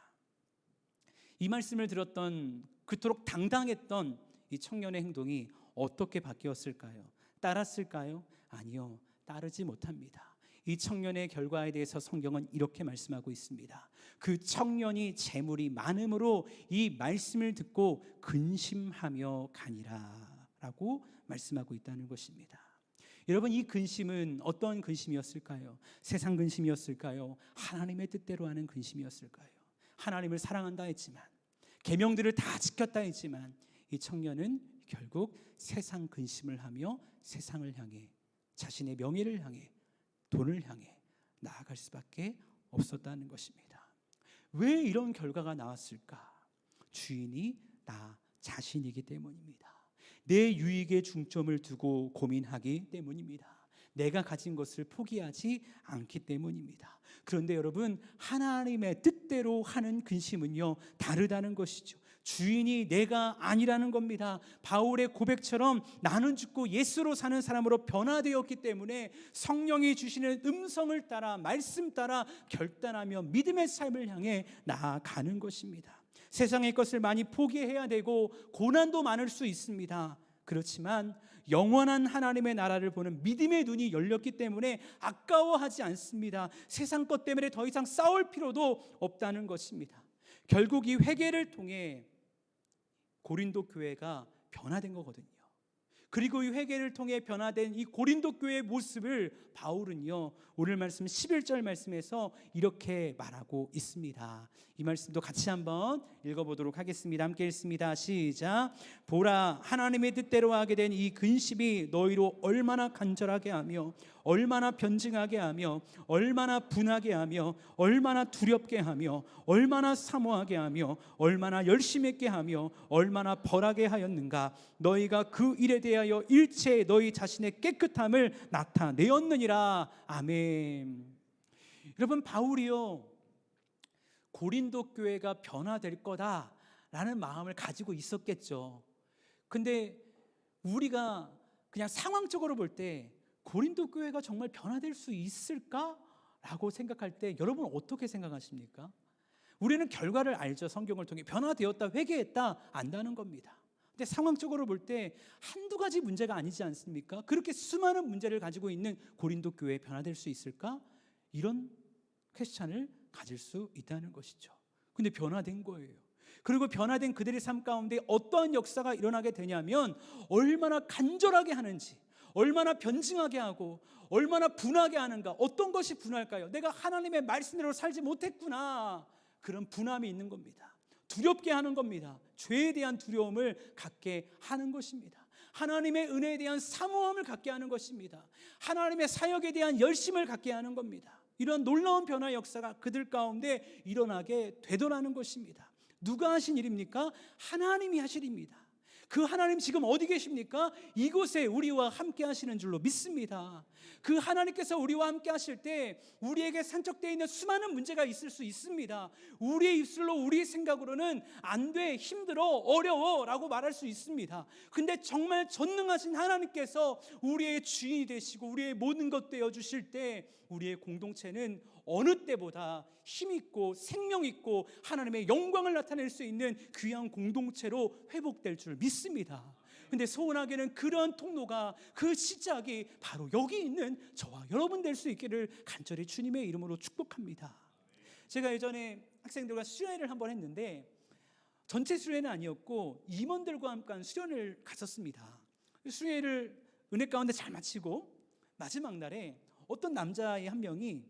이 말씀을 들었던, 그토록 당당했던 이 청년의 행동이 어떻게 바뀌었을까요? 따랐을까요? 아니요, 따르지 못합니다. 이 청년의 결과에 대해서 성경은 이렇게 말씀하고 있습니다. 그 청년이 재물이 많음으로 이 말씀을 듣고 근심하며 가니라 라고 말씀하고 있다는 것입니다. 여러분, 이 근심은 어떤 근심이었을까요? 세상 근심이었을까요? 하나님의 뜻대로 하는 근심이었을까요? 하나님을 사랑한다 했지만, 계명들을 다 지켰다 했지만, 이 청년은 결국 세상 근심을 하며 세상을 향해, 자신의 명예를 향해, 돈을 향해 나아갈 수밖에 없었다는 것입니다. 왜 이런 결과가 나왔을까? 주인이 나 자신이기 때문입니다. 내 유익에 중점을 두고 고민하기 때문입니다. 내가 가진 것을 포기하지 않기 때문입니다. 그런데 여러분, 하나님의 뜻대로 하는 근심은요, 다르다는 것이죠. 주인이 내가 아니라는 겁니다. 바울의 고백처럼 나는 죽고 예수로 사는 사람으로 변화되었기 때문에 성령이 주시는 음성을 따라, 말씀 따라 결단하며 믿음의 삶을 향해 나아가는 것입니다. 세상의 것을 많이 포기해야 되고 고난도 많을 수 있습니다. 그렇지만 영원한 하나님의 나라를 보는 믿음의 눈이 열렸기 때문에 아까워하지 않습니다. 세상 것 때문에 더 이상 싸울 필요도 없다는 것입니다. 결국 이 회개를 통해 고린도 교회가 변화된 거거든요. 그리고 이 회개를 통해 변화된 이 고린도 교회의 모습을 바울은요, 오늘 말씀 11절 말씀에서 이렇게 말하고 있습니다. 이 말씀도 같이 한번 읽어보도록 하겠습니다. 함께 읽습니다. 시작. 보라, 하나님의 뜻대로 하게 된 이 근심이 너희로 얼마나 간절하게 하며 얼마나 변증하게 하며 얼마나 분하게 하며 얼마나 두렵게 하며 얼마나 사모하게 하며 얼마나 열심히 하며 얼마나 벌하게 하였는가. 너희가 그 일에 대하여 일체 너희 자신의 깨끗함을 나타내었느니라. 아멘. 여러분, 바울이요, 고린도 교회가 변화될 거다라는 마음을 가지고 있었겠죠. 근데 우리가 그냥 상황적으로 볼 때 고린도 교회가 정말 변화될 수 있을까라고 생각할 때 여러분 어떻게 생각하십니까? 우리는 결과를 알죠. 성경을 통해 변화되었다, 회개했다, 안다는 겁니다. 근데 상황적으로 볼 때 한두 가지 문제가 아니지 않습니까? 그렇게 수많은 문제를 가지고 있는 고린도 교회에 변화될 수 있을까? 이런 퀘스천을 가질 수 있다는 것이죠. 근데 변화된 거예요. 그리고 변화된 그들의 삶 가운데 어떠한 역사가 일어나게 되냐면 얼마나 간절하게 하는지, 얼마나 변증하게 하고 얼마나 분하게 하는가. 어떤 것이 분할까요? 내가 하나님의 말씀대로 살지 못했구나. 그런 분함이 있는 겁니다. 두렵게 하는 겁니다. 죄에 대한 두려움을 갖게 하는 것입니다. 하나님의 은혜에 대한 사모함을 갖게 하는 것입니다. 하나님의 사역에 대한 열심을 갖게 하는 겁니다. 이런 놀라운 변화 역사가 그들 가운데 일어나게 되더라는 것입니다. 누가 하신 일입니까? 하나님이 하신 일입니다. 그 하나님 지금 어디 계십니까? 이곳에 우리와 함께 하시는 줄로 믿습니다. 그 하나님께서 우리와 함께 하실 때 우리에게 산적되어 있는 수많은 문제가 있을 수 있습니다. 우리의 입술로, 우리의 생각으로는 안 돼, 힘들어, 어려워 라고 말할 수 있습니다. 근데 정말 전능하신 하나님께서 우리의 주인이 되시고 우리의 모든 것 되어주실 때 우리의 공동체는 어느 때보다 힘있고 생명있고 하나님의 영광을 나타낼 수 있는 귀한 공동체로 회복될 줄 믿습니다. 근데 소원하게는 그런 통로가, 그 시작이 바로 여기 있는 저와 여러분 될 수 있기를 간절히 주님의 이름으로 축복합니다. 제가 예전에 학생들과 수련회를 한번 했는데 전체 수련회는 아니었고 임원들과 함께 수련회를 갔었습니다. 수련회를 은혜 가운데 잘 마치고 마지막 날에 어떤 남자의 한 명이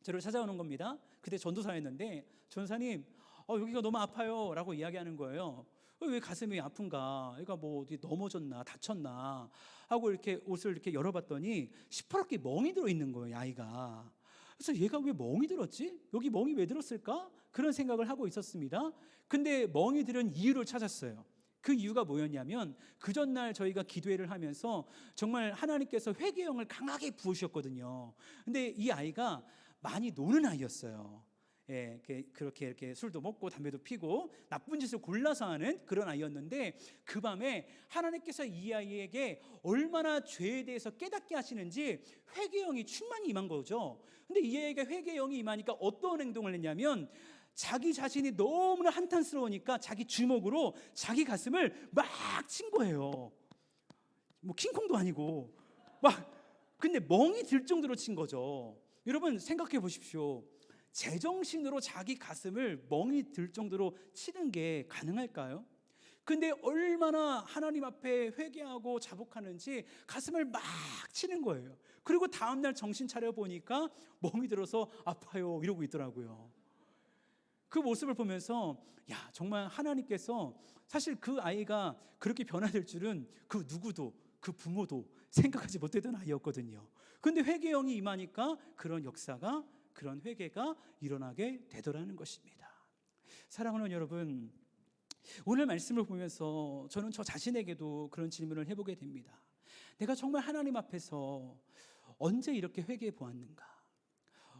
저를 찾아오는 겁니다. 그때 전도사였는데, 전도사님, 여기가 너무 아파요 라고 이야기하는 거예요. 왜 가슴이 아픈가? 얘가 뭐 어디 넘어졌나 다쳤나 하고 이렇게 옷을 이렇게 열어봤더니 시퍼렇게 멍이 들어있는 거예요, 아이가. 그래서 얘가 왜 멍이 들었지? 여기 멍이 왜 들었을까? 그런 생각을 하고 있었습니다. 근데 멍이 들은 이유를 찾았어요. 그 이유가 뭐였냐면 그 전날 저희가 기도회를 하면서 정말 하나님께서 회개의 영을 강하게 부으셨거든요. 근데 이 아이가 많이 노는 아이였어요. 예, 그렇게 이렇게 술도 먹고 담배도 피고 나쁜 짓을 골라서 하는 그런 아이였는데, 그 밤에 하나님께서 이 아이에게 얼마나 죄에 대해서 깨닫게 하시는지 회개의 영이 충만히 임한 거죠. 근데 이 아이가 회개의 영이 임하니까 어떤 행동을 했냐면 자기 자신이 너무나 한탄스러우니까 자기 주먹으로 자기 가슴을 막 친 거예요. 뭐 킹콩도 아니고 막, 근데 멍이 들 정도로 친 거죠. 여러분 생각해 보십시오. 제정신으로 자기 가슴을 멍이 들 정도로 치는 게 가능할까요? 근데 얼마나 하나님 앞에 회개하고 자복하는지 가슴을 막 치는 거예요. 그리고 다음날 정신 차려 보니까 멍이 들어서 아파요 이러고 있더라고요. 그 모습을 보면서 야, 정말 하나님께서, 사실 그 아이가 그렇게 변화될 줄은 그 누구도, 그 부모도 생각하지 못했던 아이였거든요. 근데 회개의 영이 임하니까 그런 역사가, 그런 회개가 일어나게 되더라는 것입니다. 사랑하는 여러분, 오늘 말씀을 보면서 저는 저 자신에게도 그런 질문을 해보게 됩니다. 내가 정말 하나님 앞에서 언제 이렇게 회개해 보았는가?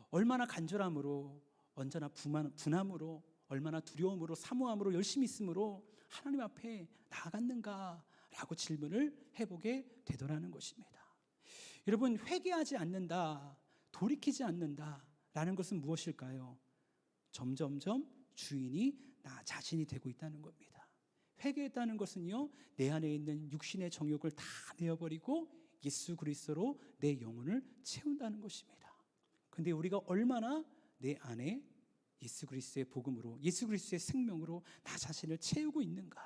얼마나 간절함으로, 언제나 분함으로, 얼마나 두려움으로, 사모함으로, 열심히 있음으로 하나님 앞에 나아갔는가라고 질문을 해보게 되더라는 것입니다. 여러분, 회개하지 않는다, 돌이키지 않는다라는 것은 무엇일까요? 점점점 주인이 나 자신이 되고 있다는 겁니다. 회개했다는 것은요, 내 안에 있는 육신의 정욕을 다 내어버리고 예수 그리스도로 내 영혼을 채운다는 것입니다. 근데 우리가 얼마나 내 안에 예수 그리스도의 복음으로, 예수 그리스도의 생명으로 나 자신을 채우고 있는가?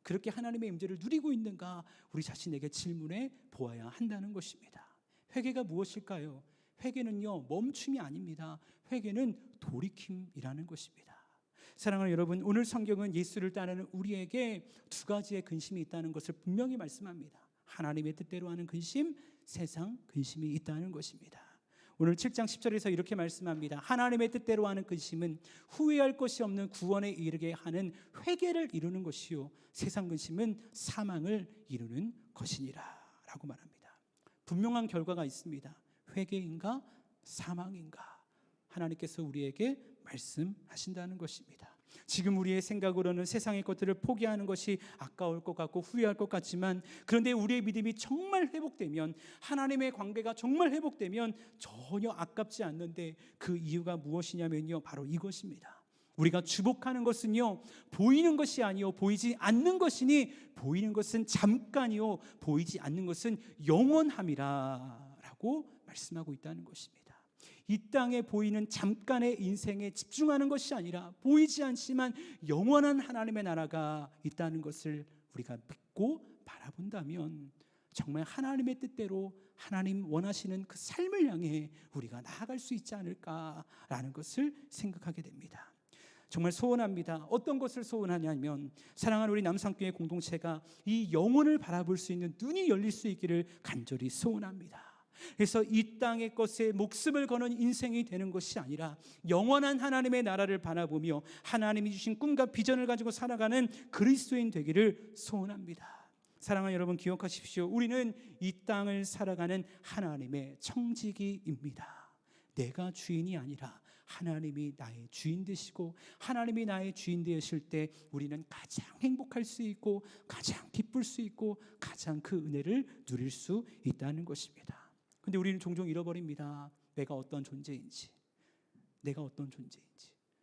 그렇게 하나님의 임재를 누리고 있는가 우리 자신에게 질문해 보아야 한다는 것입니다. 회개가 무엇일까요? 회개는요, 멈춤이 아닙니다. 회개는 돌이킴이라는 것입니다. 사랑하는 여러분, 오늘 성경은 예수를 따르는 우리에게 두 가지의 근심이 있다는 것을 분명히 말씀합니다. 하나님의 뜻대로 하는 근심, 세상 근심이 있다는 것입니다. 오늘 7장 10절에서 이렇게 말씀합니다. 하나님의 뜻대로 하는 근심은 후회할 것이 없는 구원에 이르게 하는 회개를 이루는 것이요, 세상 근심은 사망을 이루는 것이니라 라고 말합니다. 분명한 결과가 있습니다. 회개인가 사망인가 하나님께서 우리에게 말씀하신다는 것입니다. 지금 우리의 생각으로는 세상의 것들을 포기하는 것이 아까울 것 같고 후회할 것 같지만, 그런데 우리의 믿음이 정말 회복되면, 하나님의 관계가 정말 회복되면 전혀 아깝지 않는데, 그 이유가 무엇이냐면요, 바로 이것입니다. 우리가 주목하는 것은요, 보이는 것이 아니요 보이지 않는 것이니, 보이는 것은 잠깐이요 보이지 않는 것은 영원함이라 라고 말씀하고 있다는 것입니다. 이 땅에 보이는 잠깐의 인생에 집중하는 것이 아니라 보이지 않지만 영원한 하나님의 나라가 있다는 것을 우리가 믿고 바라본다면, 정말 하나님의 뜻대로 하나님 원하시는 그 삶을 향해 우리가 나아갈 수 있지 않을까라는 것을 생각하게 됩니다. 정말 소원합니다. 어떤 것을 소원하냐면, 사랑하는 우리 남산교회 공동체가 이 영혼을 바라볼 수 있는 눈이 열릴 수 있기를 간절히 소원합니다. 그래서 이 땅의 것에 목숨을 거는 인생이 되는 것이 아니라 영원한 하나님의 나라를 바라보며 하나님이 주신 꿈과 비전을 가지고 살아가는 그리스도인 되기를 소원합니다. 사랑하는 여러분, 기억하십시오. 우리는 이 땅을 살아가는 하나님의 청지기입니다. 내가 주인이 아니라 하나님이 나의 주인 되시고, 하나님이 나의 주인 되실 때 우리는 가장 행복할 수 있고 가장 기쁠 수 있고 가장 그 은혜를 누릴 수 있다는 것입니다. 근데 우리는 종종 잃어버립니다. 내가 어떤 존재인지.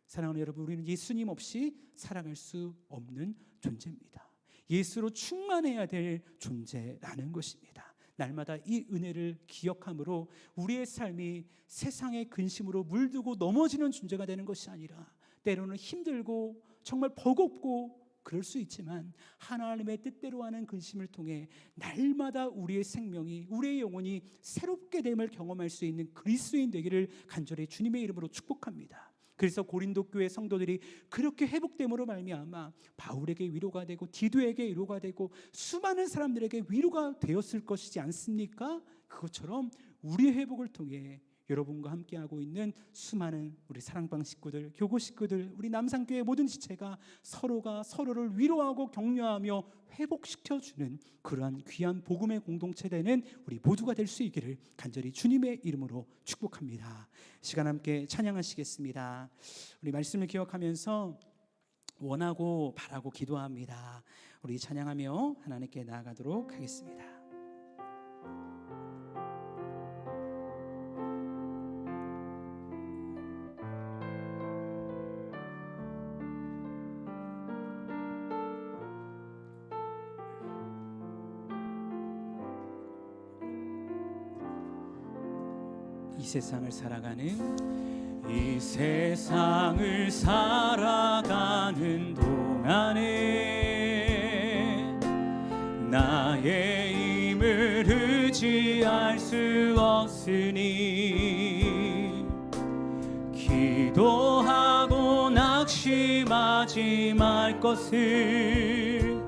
사랑하는 여러분, 우리는 예수님 없이 살아갈 수 없는 존재입니다. 예수로 충만해야 될 존재라는 것입니다. 날마다 이 은혜를 기억함으로 우리의 삶이 세상의 근심으로 물들고 넘어지는 존재가 되는 것이 아니라, 때로는 힘들고 정말 버겁고 그럴 수 있지만 하나님의 뜻대로 하는 근심을 통해 날마다 우리의 생명이, 우리의 영혼이 새롭게 됨을 경험할 수 있는 그리스도인 되기를 간절히 주님의 이름으로 축복합니다. 그래서 고린도 교회 성도들이 그렇게 회복됨으로 말미암아 바울에게 위로가 되고 디도에게 위로가 되고 수많은 사람들에게 위로가 되었을 것이지 않습니까? 그것처럼 우리의 회복을 통해 여러분과 함께하고 있는 수많은 우리 사랑방 식구들, 교구 식구들, 우리 남산교회 모든 지체가 서로가 서로를 위로하고 격려하며 회복시켜주는 그러한 귀한 복음의 공동체 되는 우리 모두가 될 수 있기를 간절히 주님의 이름으로 축복합니다. 시간 함께 찬양하시겠습니다. 우리 말씀을 기억하면서 원하고 바라고 기도합니다. 우리 찬양하며 하나님께 나아가도록 하겠습니다. 이 세상을 살아가는 동안에 나의 힘을 의지할 수 없으니 기도하고 낙심하지 말 것을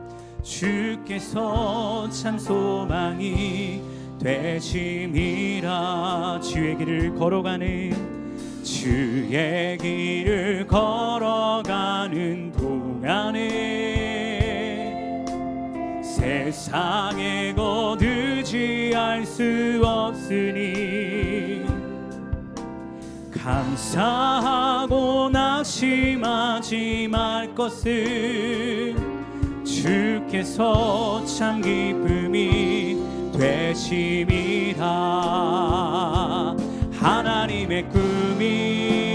주께서 참 소망이 되심이라. 주의 길을 걸어가는 동안에 세상에 곧 의지할 수 없으니 감사하고 낙심하지 말 것을 주께서 참 기쁨이 되심이라. 하나님의 꿈이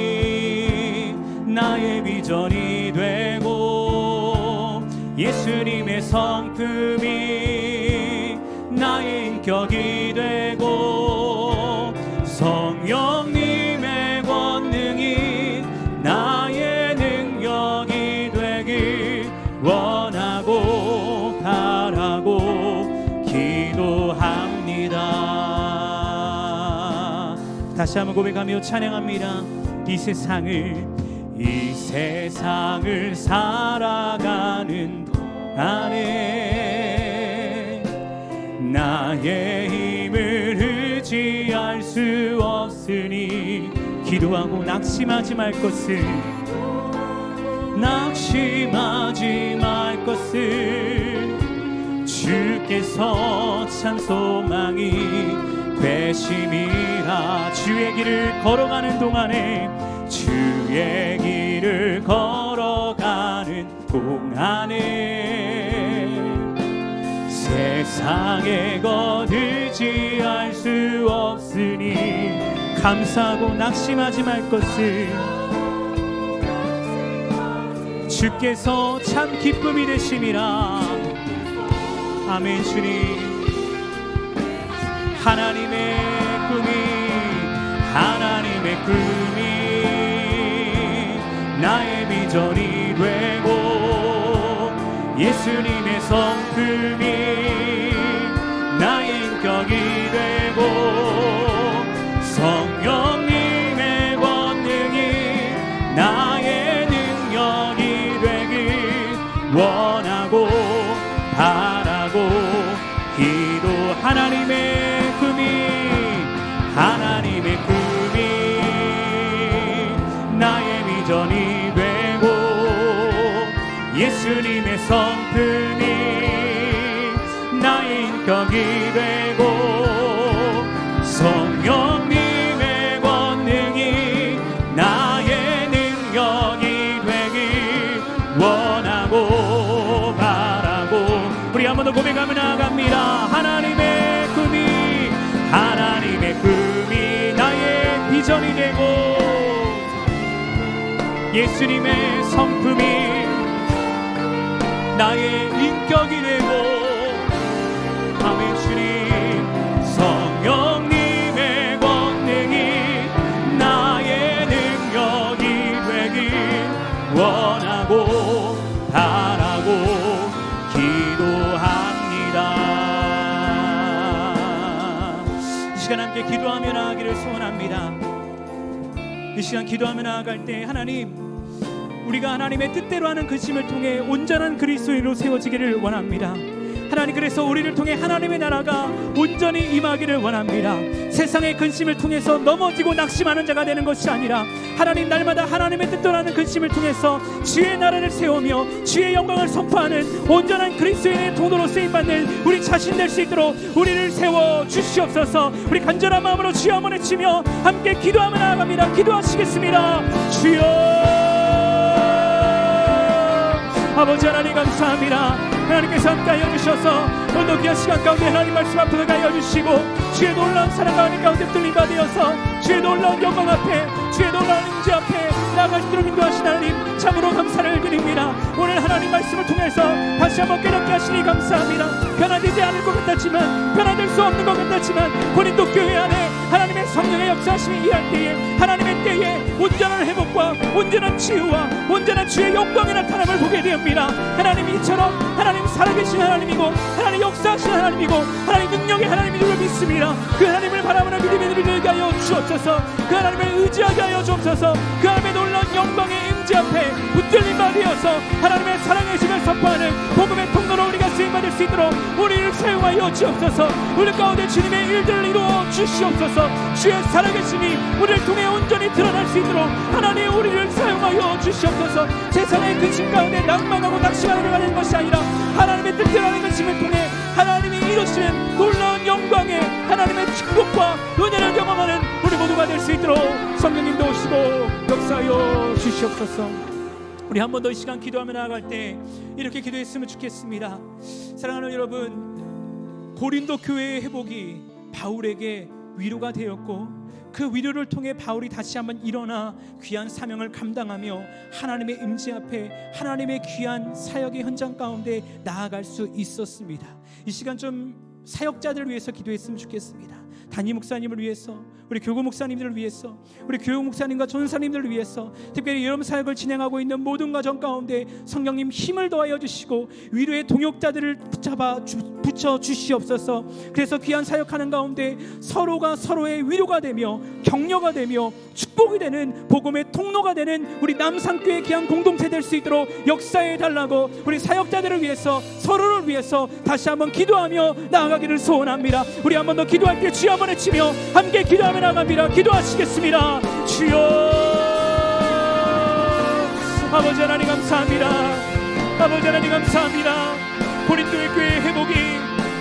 나의 비전이 되고 예수님의 성품이 나의 인격이 되고 성령님의 권능이 나의 능력이 되길 원하고 다시 한번 고백하며 찬양합니다. 이 세상을 살아가는 동안에 나의 힘을 의지할 수 없으니 기도하고 낙심하지 말 것을 주께서 참 소망이 되심이라. 주의 길을 걸어가는 동안에 세상의 것 의지할 수 없으니 감사하고 낙심하지 말 것을 주께서 참 기쁨이 되심이라. 아멘. 주님, 하나님의 꿈이 나의 비전이 되고 예수님의 성품이 나의 인격이 되고 성령님의 권능이 나의 능력이 되길 원하고 바라고 기도. 하나님의 꿈이 나의 비전이 되고 예수님의 성품이 나의 인격이 되고 성령님의 권능이 나의 능력이 되길 원하고 바라고. 우리 한 번 더 고백하며 나아갑니다. 하나님의 꿈이 나의 비전이 되고 예수님의 성품이 나의 인격이 되고. 아멘. 주님, 성령님의 권능이 나의 능력이 되길 원하고 바라고 기도합니다. 이 시간 함께 기도하며 나아가기를 소원합니다. 이 시간 기도하며 나아갈 때 하나님, 우리가 하나님의 뜻대로 하는 근심을 통해 온전한 그리스도인으로 세워지기를 원합니다. 하나님, 그래서 우리를 통해 하나님의 나라가 온전히 임하기를 원합니다. 세상의 근심을 통해서 넘어지고 낙심하는 자가 되는 것이 아니라 하나님, 날마다 하나님의 뜻대로 하는 근심을 통해서 주의 나라를 세우며 주의 영광을 선포하는 온전한 그리스도인의 통로로 쓰임받는 우리 자신 될 수 있도록 우리를 세워 주시옵소서. 우리 간절한 마음으로 주여 한번 외치며 함께 기도하며 나아갑니다. 기도하시겠습니다. 주여, 아버지 하나님 감사합니다. 하나님께서 함께하여 주셔서 오늘도 귀한 시간 가운데 하나님 말씀 앞에 가여 주시고 주의 놀라운 사랑 가운데 뚫림바 되어서 주의 놀라운 영광 앞에 주의 놀라운 임재 앞에 나아갈 수 있도록 인도하신 하나님 참으로 감사를 드립니다. 오늘 하나님 말씀을 통해서 다시 한번 깨닫게 하시니 감사합니다. 변화되지 않을 것 같았지만, 변화될 수 없는 것 같았지만 고린도 교회 안에 하나님의 성령의 역사하심이 일할 때에 하나님의 때에 온전한 회복과 온전한 치유와 온전한 주의 영광의 나타남을 보게 됩니다. 하나님, 이처럼 하나님 살아계신 하나님이고 하나님 역사하신 하나님이고 하나님 능력의 하나님인 줄 믿습니다. 그 하나님을 바라보는 믿음의 눈이 되게 하여 주옵소서. 그 하나님을 의지하게 하여 주옵소서. 그 하나님의 놀라운 영광의 임재 앞에 붙들림 받으어서 하나님의 사랑의 힘을 선포하는 복음의 통로로 우리가 쓰임받을 수 있도록 우리를 사용하여 주옵소서. 우리 가운데 주님의 일들을 이루어 주시옵소서. 주의 살아계심이 우리를 통해 온전히 드러날 수 있도록 하나님 우리를 사용하여 주시옵소서. 세상의 근심 가운데 낭만하고 낙심하는 가는 것이 아니라 하나님의 뜻대로 하는 근심을 통해 하나님이 이루시는 놀라운 영광의 하나님의 축복과 은혜를 경험하는 우리 모두가 될 수 있도록 성령님도 오시고 역사하여 주시옵소서. 우리 한 번 더 이 시간 기도하며 나아갈 때 이렇게 기도했으면 좋겠습니다. 사랑하는 여러분, 고린도 교회의 회복이 바울에게 위로가 되었고 그 위로를 통해 바울이 다시 한번 일어나 귀한 사명을 감당하며 하나님의 임재 앞에 하나님의 귀한 사역의 현장 가운데 나아갈 수 있었습니다. 이 시간 좀 사역자들을 위해서 기도했으면 좋겠습니다. 담임 목사님을 위해서, 우리 교구 목사님들을 위해서, 우리 교육 목사님과 전사님들을 위해서, 특별히 여름 사역을 진행하고 있는 모든 가정 가운데 성령님 힘을 더하여 주시고 위로의 동역자들을 붙잡아 붙여 주시옵소서. 그래서 귀한 사역하는 가운데 서로가 서로의 위로가 되며 격려가 되며 축복이 되는 복음의 통로가 되는 우리 남산교회 귀한 공동체 될 수 있도록 역사해 달라고 우리 사역자들을 위해서 서로를 위해서 다시 한번 기도하며 나아가기를 소원합니다. 우리 한 번 더 기도할 때 주여 한번 외치며 함께 기도하며 나갑니다. 기도하시겠습니다. 주여. 아버지 하나님 감사합니다. 아버지 하나님 감사합니다. 고린도의 교회의 회복이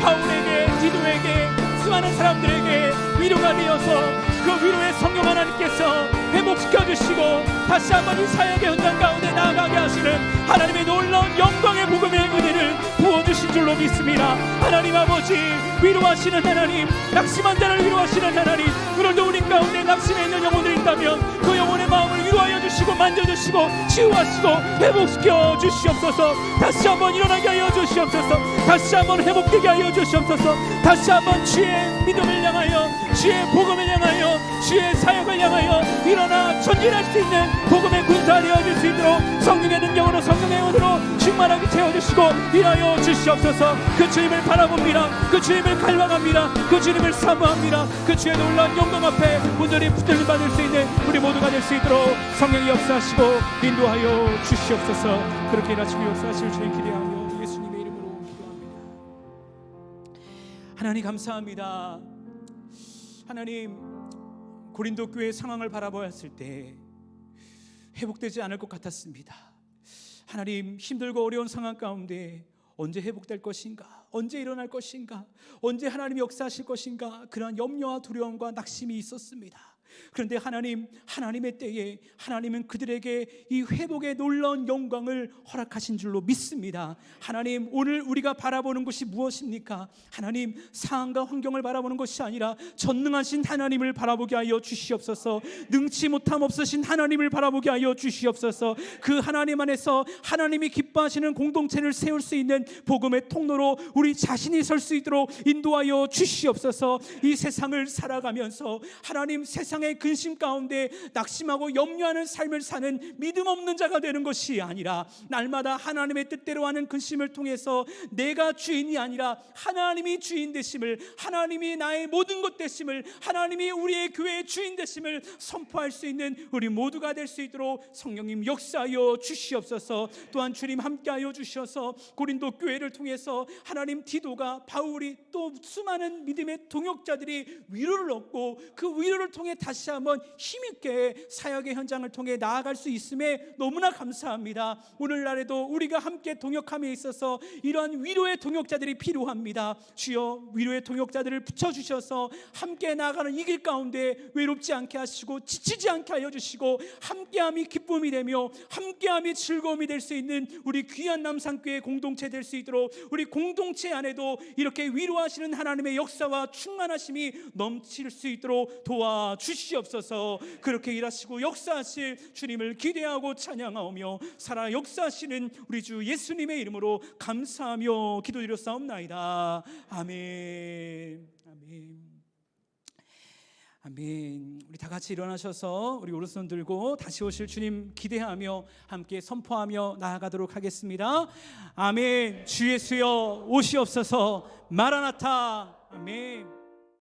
바울에게, 디도에게, 수많은 사람들에게 위로가 되어서 그 위로의 성령 하나님께서 회복시켜 주시고 다시 한번 이 사역의 현장 가운데 나아가게 하시는 하나님의 놀라운 영광의 복음의 은혜를 부어주신 줄로 믿습니다. 하나님 아버지, 위로하시는 하나님, 낙심한 자를 위로하시는 하나님, 오늘도 우리 가운데 낙심해 있는 영혼들이 있다면 그 영혼의 마음을 위로하여 주시고 만져주시고 치유하시고 회복시켜 주시옵소서. 다시 한번 일어나게 하여 주시옵소서. 다시 한번 회복되게 하여 주시옵소서. 다시 한번 주의 믿음을 향하여, 주의 복음을 향하여, 주의 사역을 향하여 일어나 전진할 수 있는 복음의 군사 되어질 수 있도록 성령의 능력으로, 성령의 은으로 충만하게 채워주시고 일하여 주시옵소서. 그 주님을 바라봅니다. 그 주님을 갈망합니다. 그 주님을 사모합니다. 그 주의 놀라운 영광 앞에 온전히 붙들림 받을 수 있는 우리 모두가 될 수 있도록 성령이 역사하시고 인도하여 주시옵소서. 그렇게 일하시고 역사하실 주님 기대하며 예수님의 이름으로 기도합니다. 하나님 감사합니다. 하나님, 고린도 교회의 상황을 바라보았을 때 회복되지 않을 것 같았습니다. 하나님, 힘들고 어려운 상황 가운데 언제 회복될 것인가, 언제 일어날 것인가, 언제 하나님이 역사하실 것인가, 그러한 염려와 두려움과 낙심이 있었습니다. 그런데 하나님, 하나님의 때에 하나님은 그들에게 이 회복의 놀라운 영광을 허락하신 줄로 믿습니다. 하나님, 오늘 우리가 바라보는 것이 무엇입니까? 하나님, 상황과 환경을 바라보는 것이 아니라 전능하신 하나님을 바라보게 하여 주시옵소서. 능치 못함 없으신 하나님을 바라보게 하여 주시옵소서. 그 하나님 안에서 하나님이 기뻐하시는 공동체를 세울 수 있는 복음의 통로로 우리 자신이 설 수 있도록 인도하여 주시옵소서. 이 세상을 살아가면서 하나님, 세상의 근심 가운데 낙심하고 염려하는 삶을 사는 믿음 없는 자가 되는 것이 아니라 날마다 하나님의 뜻대로 하는 근심을 통해서 내가 주인이 아니라 하나님이 주인 되심을, 하나님이 나의 모든 것 되심을, 하나님이 우리의 교회의 주인 되심을 선포할 수 있는 우리 모두가 될 수 있도록 성령님 역사하여 주시옵소서. 또한 주님 함께하여 주셔서 고린도 교회를 통해서 하나님, 디도가, 바울이, 또 수많은 믿음의 동역자들이 위로를 얻고 그 위로를 통해 다시 한번 힘있게 사역의 현장을 통해 나아갈 수 있음에 너무나 감사합니다. 오늘날에도 우리가 함께 동역함에 있어서 이러한 위로의 동역자들이 필요합니다. 주여, 위로의 동역자들을 붙여주셔서 함께 나아가는 이 길 가운데 외롭지 않게 하시고 지치지 않게 하여 주시고 함께함이 기쁨이 되며 함께함이 즐거움이 될 수 있는 우리 귀한 남산교회 공동체 될 수 있도록 우리 공동체 안에도 이렇게 위로하시는 하나님의 역사와 충만하심이 넘칠 수 있도록 도와주시옵소서. 그렇게 일하시고 역사하실 주님을 기대하고 찬양하오며 살아 역사하시는 우리 주 예수님의 이름으로 감사하며 기도드렸사옵나이다. 아멘. 아멘. 아멘. 우리 다 같이 일어나셔서 우리 오른손 들고 다시 오실 주님 기대하며 함께 선포하며 나아가도록 하겠습니다. 아멘. 주 예수여 오시옵소서. 마라나타. 아멘.